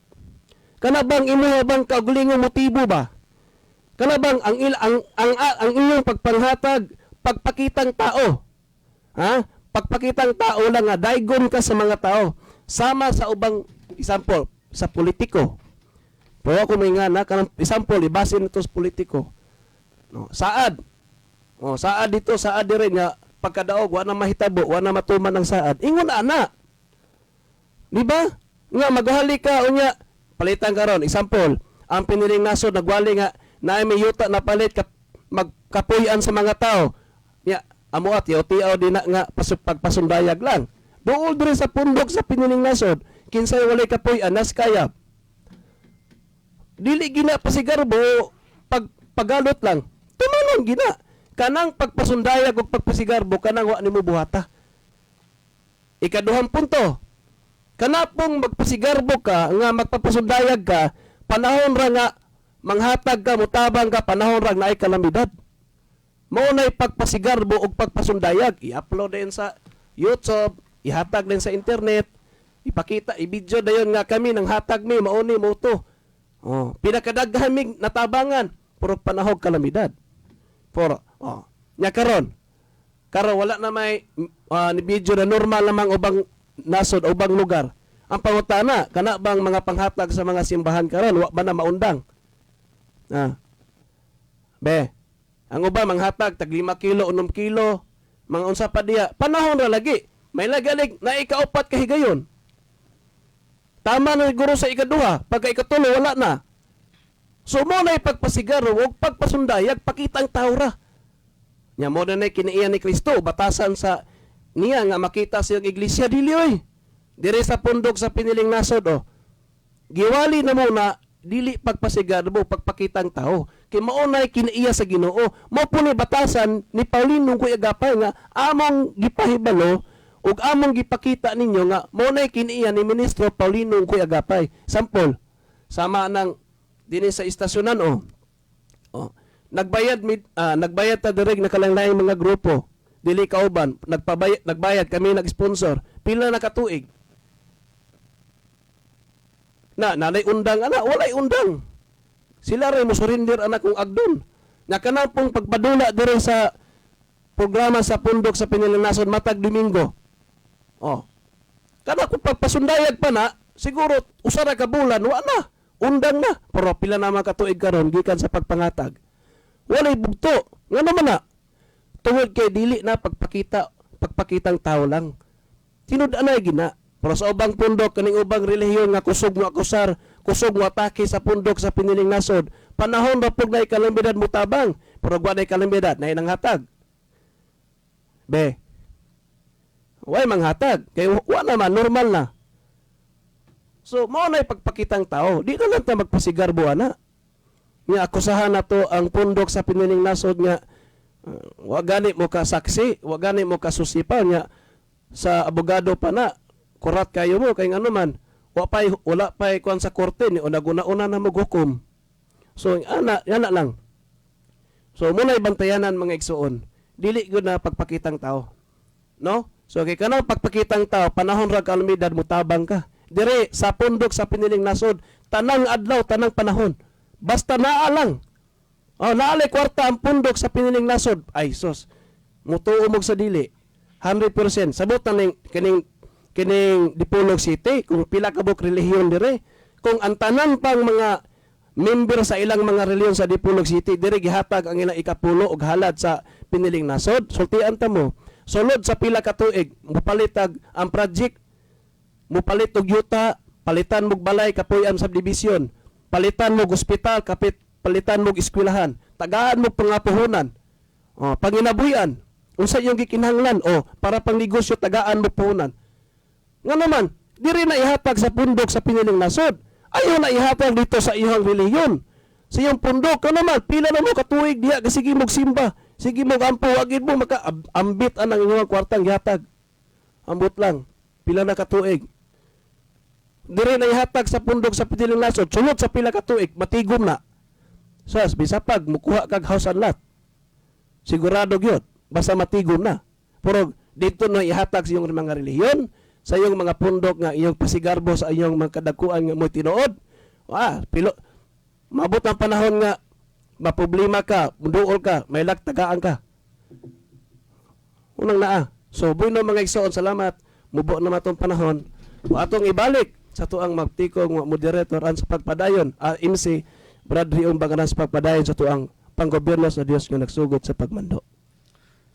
imuha bang kaugalingong motibo ba? Kana bang ang inyong pagpanghatag pagpakitang tao? Ha? Pagpakitang tao lang nga daygon ka sa mga tao. Sama sa ubang example sa politiko. Pero ako may nga na, kanang example, ibasin ito sa politiko. No, saad. Saad dito, saad din nga, pagkadaog, wala na mahitabo, wala na matuman ng saad. Ingon ana. Di ba? Nga, maghali ka, unya, palitan ka ron. Example, ang piniling nasod, nagwali nga, na may yuta na palit, magkapuyan sa mga tao. Nga, amo at tiaw din na nga pagpasundayag lang. Duol diri sa pundok sa piniling nasod, kinsay walay kapoy anas kayab. Dili gina pasigarbo pagalot lang. Tumanon gina. Kanang pagpasundayag ug pagpasigarbo kanang wa nimo buhata. Ikaduhang punto. Kana pong magpasigarbo ka nga magpapasundayag ka, panahon ra nga manghatag ka mutabang ka panahon ra naay kalamidad. Mao nay pagpasigarbo ug pagpasundayag, i-upload din sa YouTube, ihatag din sa internet, ipakita, i-video dayon nga kami nang hatag mi mao ni mo to. Oh, pinakadaghan mig natabangan puro panahon kalamidad. Nya karon wala na may ni video na normal lamang ubang nasod ubang lugar. Ang pangutana kana bang mga panghatag sa mga simbahan karon wa ba na maundang? Ang uba manghatag tag 5 kilo, 6 kilo, mga unsa pa diya. Panahon ra lagi. May lagalig na ikaupat ka higayon. Tama na siguro sa ikaduha, pagka ikatulo wala na. So mo na ipagpasigaro ug pagpasundayag pakitang tao ra. Nya mo na kiniiya ni Kristo batasan sa niya nga makita sa iyong iglesia dili oy. Dire sa pundok sa piniling nasod giwali na mo na dili pagpasigarbo pagpakitang tao. Kay mao na kiniiya sa Ginoo. Mao po ni batasan ni Paulino kuy agapay nga among gipahibalo ug among gipakita ninyo nga mao na kiniiya ni ministro Paulino kuy agapay. Sample sama nang dinhi sa istasyonan nagbayad ta direk na kalanglaing mga grupo. Dili kauban, nagbayad kami nag-sponsor. Pila na katuig. Nanay undang walay undang. Sila rin mo surrender anak kong agdon. Nga kanang pong pagpadula dire sa programa sa pundok sa piniling nasod matag Domingo. Kana kung pagpasundayag pa na, siguro usara ka bulan, wa na. Undang na. Pero pila na mga katuig karon gikan sa pagpangatag. Walay bugto. Nga naman na. Tungod kay dili na pagpakitang tao lang. Tinud-anay gina. Pero sa ubang pundok, kaning ubang relihiyon nga kusog mo akusar, kusog mo atake sa pundok sa piniling nasod, panahon ra pug nay kalamidad mutabang, pero wa nay kalamidad, nay nanghatag. Way manghatag, kay wa naman, normal na. So, mao nay pagpakitang tao, di na lang ta magpasigarbo ana. Nga akusahan na to ang pundok sa piniling nasod nga, wa gani mo ka saksi, wa gani mo ka susipan nga sa abogado pa na, kurat kayo mo kay ano man wala pay kuan sa korte ni unaguna-una na maghukom. So ana lang. So muna ibantayanan mga igsuon. Dili gyud na pagpakitang tao. No? So kay kanang pagpakitang tao panahon ra kalamidad mutabang ka. Dire sa pundok sa piniling nasod tanang adlaw tanang panahon. Basta naa lang. Naalay kwarta ang pundok sa piniling nasod. Ay sus. Mutuo mo sa dili. 100%. Sabot na kining Dipolog City, kung pila ka buk relihiyon dire, kung ang tanan pang mga member sa ilang mga relihiyon sa Dipolog City, dire gihatag ang ilang ikapulo og halad sa piniling nasod, sultian ta mo. Sulod sa pila ka tuig, mupalitag ang project, mupalit og yuta, palitan mo balay kapuy-an subdivision, palitan mo ospital, palitan mo eskwelahan, tagaan mo pangapuhunan, panginabuyan, unsa yung gikinahanglan, para pang negosyo tagaan mo puhunan. Nga naman, diri na ihatag sa pundok sa piniling nasod. Ayaw na ihatag dito sa iyong relihiyon. Sa iyong pundok ka naman, pila na mo katuig diya, sige mo simba, sige mo ampo, wagid mo makaambit ang inyong kwartang ihatag. Ambot lang, pila na katuig. Diri na ihatag sa pundok sa piniling nasod, sulod sa pila katuig, matigom na. Sas, bisapag, mukuha kag house and lot. Sigurado gyud, basta matigom na. Pero dito na ihatag sa iyong mga relihiyon, sa iyong mga pundok nga iyong pasigarbo sa iyong mga kadakuan nga mo tinuod. Mabot ang panahon nga maproblema ka, muduol ka, may lagtagaan ka. Unang naa. So, buino mga igsoon, salamat. Mubo na matong panahon. Atong ibalik sa tuang magtikong moderator ang sa pagpadayon. MC Brad Riong Banganan sa pagpadayon sa tuang panggobyerno sa Dios nga nagsugod sa pagmando.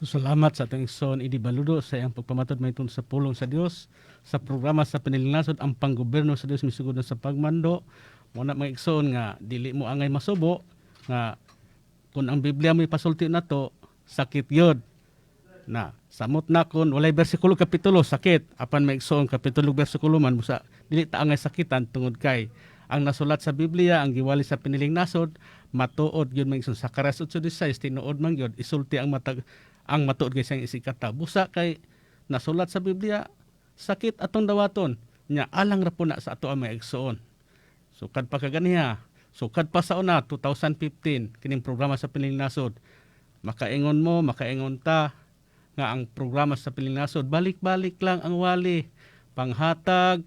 Salamat sa ating igsoon Idi Baludo sa iyang pagpamatod maytong sa pulong sa Dios sa programa sa piniling nasod ang panggobyerno sa Dios misugod na sa pagmando. Muna mga igsoon nga dili mo angay masubo nga kung ang Biblia mo ipasulti na to sakit yod. Na samot na kon walay bersikulo kapitulo sakit apan maigsoon kapitulo bersikulo man busa dili ta angay sakitan tungod kay ang nasulat sa Biblia ang giwali sa piniling nasod matuod gyud maigsoon sa Sakaryas 8:16 tinuod man gyud isulti ang matuod kay siyang isikata busa kay nasulat sa Biblia sakit atong dawaton nya alang ra po na sa ato ang maigsoon. Sukad pa kaganiha, sukad pa sa una 2015 kining programa sa piniling nasod. Makaingon mo, makaingon ta nga ang programa sa piniling nasod balik-balik lang ang wali panghatag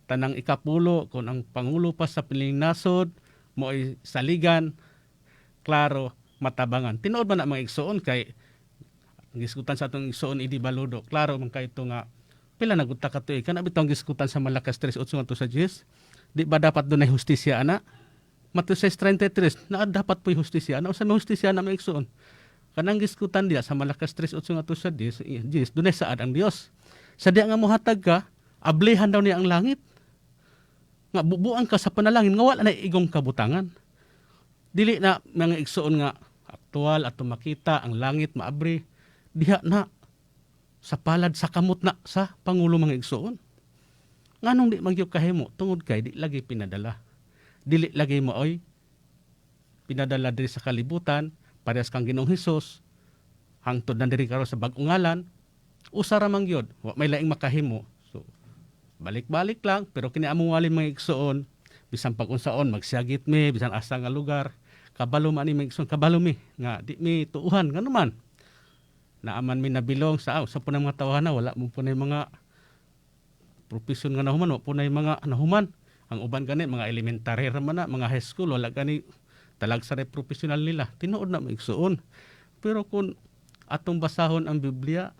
tanang ikapulo kung ang pangulo pa sa piniling nasod mo ay saligan klaro matabangan. Tinuod man na mga igsoon kay giskutan sa atong igsoon idi baludo. Klaro man kay ito nga pila nagunta ka to kana bitong giskutan sa Malakas 3:8 ngadto sa 10. Di ba dapat dunay hustisya ana? Mateus 6:33 na dapat po'y hustisya ana. Usa may hustisya na mga igsoon. Kanang giskutan diya sa Malakas 3:8 ngadto sa 10 dunay saad ang Dios. Sa diya nga mohatag ka, ablehan daw niya ang langit. Nga bubuan ka sa panalangin nga wala na igong kabutangan. Dili na mga igsoon nga aktual at makita ang langit maabri diha na sa palad sa kamot na sa pangulo mga igsoon. Nganong di magyud kahimo tungod kay di lagi pinadala. Dili lagi mo oy pinadala diri sa kalibutan parehas kang Ginoong Hesus hangtod na diri karo sa bag-ong ngalan usara man gyud wa may laing makahimo. So balik-balik lang pero kini among wali mga igsoon bisan pag-unsaon magsiyagit mi bisan asa nga lugar kabalo man ni mga igsoon kabalo mi nga di mi tuuhan ngano man naaman mi nabilong sa punay mga tawhana wala mo punay mga profesyon nga nahuman wa punay mga nahuman ang uban gani mga elementary ra man na mga high school wala gani talag sa professional nila tinuod na maigsuon pero kung atong basahon ang Biblia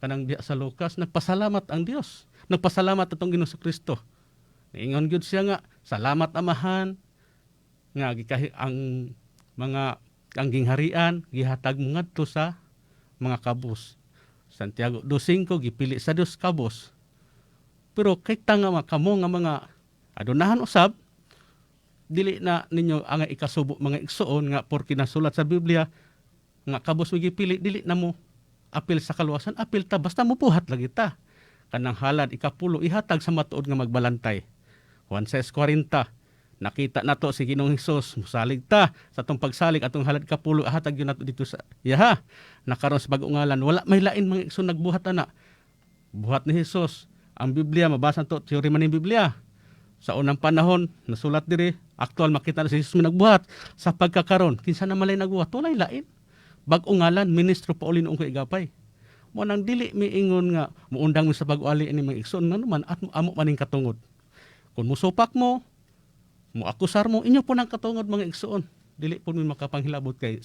kanang diya sa Lucas nagpasalamat ang Dios nagpasalamat atong Ginoong Kristo niingon gyud siya nga salamat amahan nga ang mga ang gingharian gihatag mo ngadto sa mga kabus. Santiago 2:5 gipili sa Dios kabus. Pero kay tanga kamo nga mga adunahan usab dili na ninyo ang ikasubo mga igsoon nga porke nasulat sa Biblia nga kabus mo gipili dili na mo apil sa kaluwasan apil ta basta mobuhat lagi ta. Kanang halad ikapulo ihatag sa matuod nga magbalantay. Juan 6:40 nakita nato si Ginoong Hesus musalig ta sa atong pagsalig atong halad kapulo hatag yun nato dito sa yaha nakaron sa bag-ong ngalan wala may lain mga igsoon nagbuhat ana buhat ni Hesus ang Biblia mabasa to teori man ni Biblia sa unang panahon nasulat diri aktual makita na si Hesus nagbuhat sa pagkakaron kinsa na malay nagbuhat walay lain bag-ong ngalan ministro Paulin ung igapay mo nang dili miingon nga muundang mi sa bag-ali ini mga igsoon ngano man at amo maning katungod kun musupak mo akusar mo inyo po ng katungod mga igsoon dili po mi makapanghilabot kay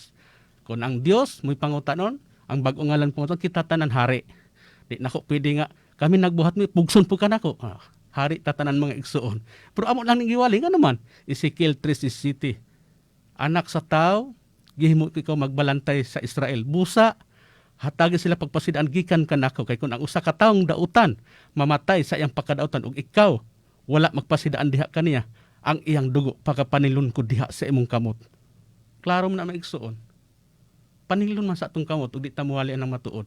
kun ang Dios mo'y pangutanon ang bag-ong ngalan pangutan kita tanan hari di nako pwede nga kami nagbuhat mi pugson po kanako hari tatanan mga igsoon pero amo lang ning giwali nga naman Ezekiel 3:17 anak sa tao gihimo ikaw magbalantay sa Israel busa hatagi sila pagpasidaan gikan kanako kay kun ang usa ka taong dautan mamatay sa iyang pagkadautan ug ikaw wala magpasidaan diha kaniya ang iyang dugo pagkapanilon ko diha sa imong kamot. Klaro mo na maigsoon. Panilon man sa atong kamot ug di ta muwali ang matuod.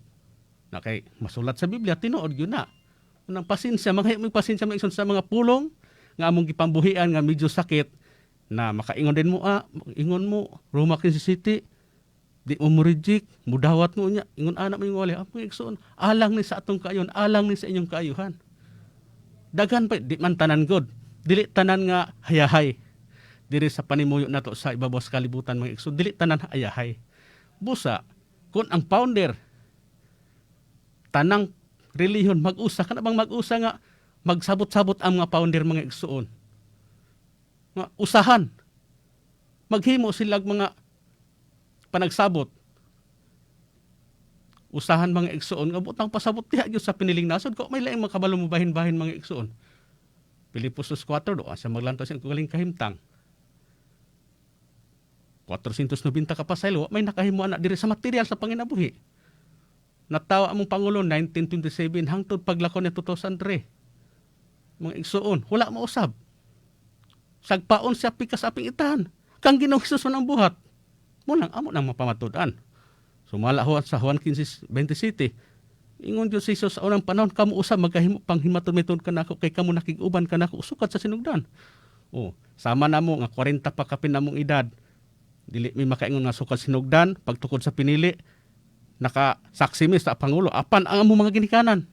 Na kay masulat sa Biblia tinuod gyud na. Unang pasensya mga pasensya maigsoon sa mga pulong nga among gipambuhian nga medyo sakit na makaingon din mo ingon mo Roma 15:7 di mo reject mudawat mo nya ingon ana mo wali among igsoon alang ni sa atong kaayon alang ni sa inyong kaayuhan. Daghan pa di man tanan god. Dili tanan nga hayahay. Diri sa panimuyo nato sa ibabaw sa kalibutan mga igsoon, dili tanan hayahay. Busa kun ang founder tanang relihiyon mag-usa kana bang mag-usa nga magsabot-sabot ang mga founder mga igsoon. Nga usahan. Maghimo sila mga panagsabot. Usahan mga igsoon nga butang pasabot diha gyud sa piniling nasod ko may laing makabalo mo bahin-bahin mga igsoon. Pilipos 4 do sa maglantaw siyang galing kahimtang. 490 ka pasaylo may nakahimo ana diri sa material sa panginabuhi. Natawa among pangulo 1927 hangtod paglakon ni 2003. Mga igsoon, wala mo usab. Sagpaon siya pikas aping itahan. Kang Ginoong Hesus ang buhat. Mo nang amo nang mapamatud-an. Sumala ho sa Juan 15:27. Ingon Diyos sa Jesus sa unang panahon, kamo usab magkahimo panghimaton-miton kanako kay kamo nakig-uban kanako sukat sa sinugdan. Sama na mo nga 40 pa kapin na mong edad. Dili mi makaingon nga sukat sinugdan pagtukod sa pinili. Nakasaksi mi sa pangulo apan ang among mga ginikanan.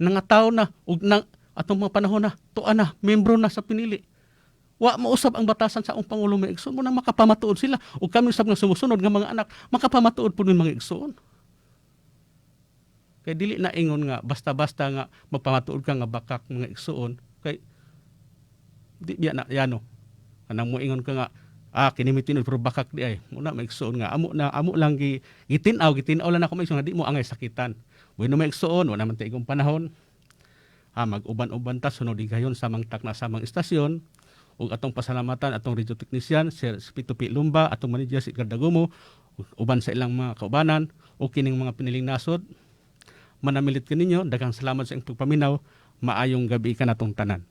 Nangataw na ug nang atong mga panahon na tuan na membro na sa pinili. Wa mausab ang batasan sa akong pangulo may igsoon mo na makapamatuod sila ug kami usab nga sumusunod nga mga anak makapamatuod pud mga igsoon. Kay dili na ingon nga basta-basta nga magpamatuod ka nga bakak mga igsoon kay di biya na yano. Kanang mo ingon ka nga kinimitin pero bakak di ay muna maigsoon nga amo lang gitinaw lang ako maigsoon nga di mo angay sakitan. Bueno maigsoon wala man taigong panahon. Mag-uban-uban ta sunod gayon sa mangtak na samang istasyon ug atong pasalamatan atong radio technician Sir Pito P. Lumba atong manager si Gardagumo uban sa ilang mga kaubanan o kining mga piniling nasod. Manamilit kaninyo daghang salamat sa inyong pagpaminaw. Maayong gabi ka natong tanan.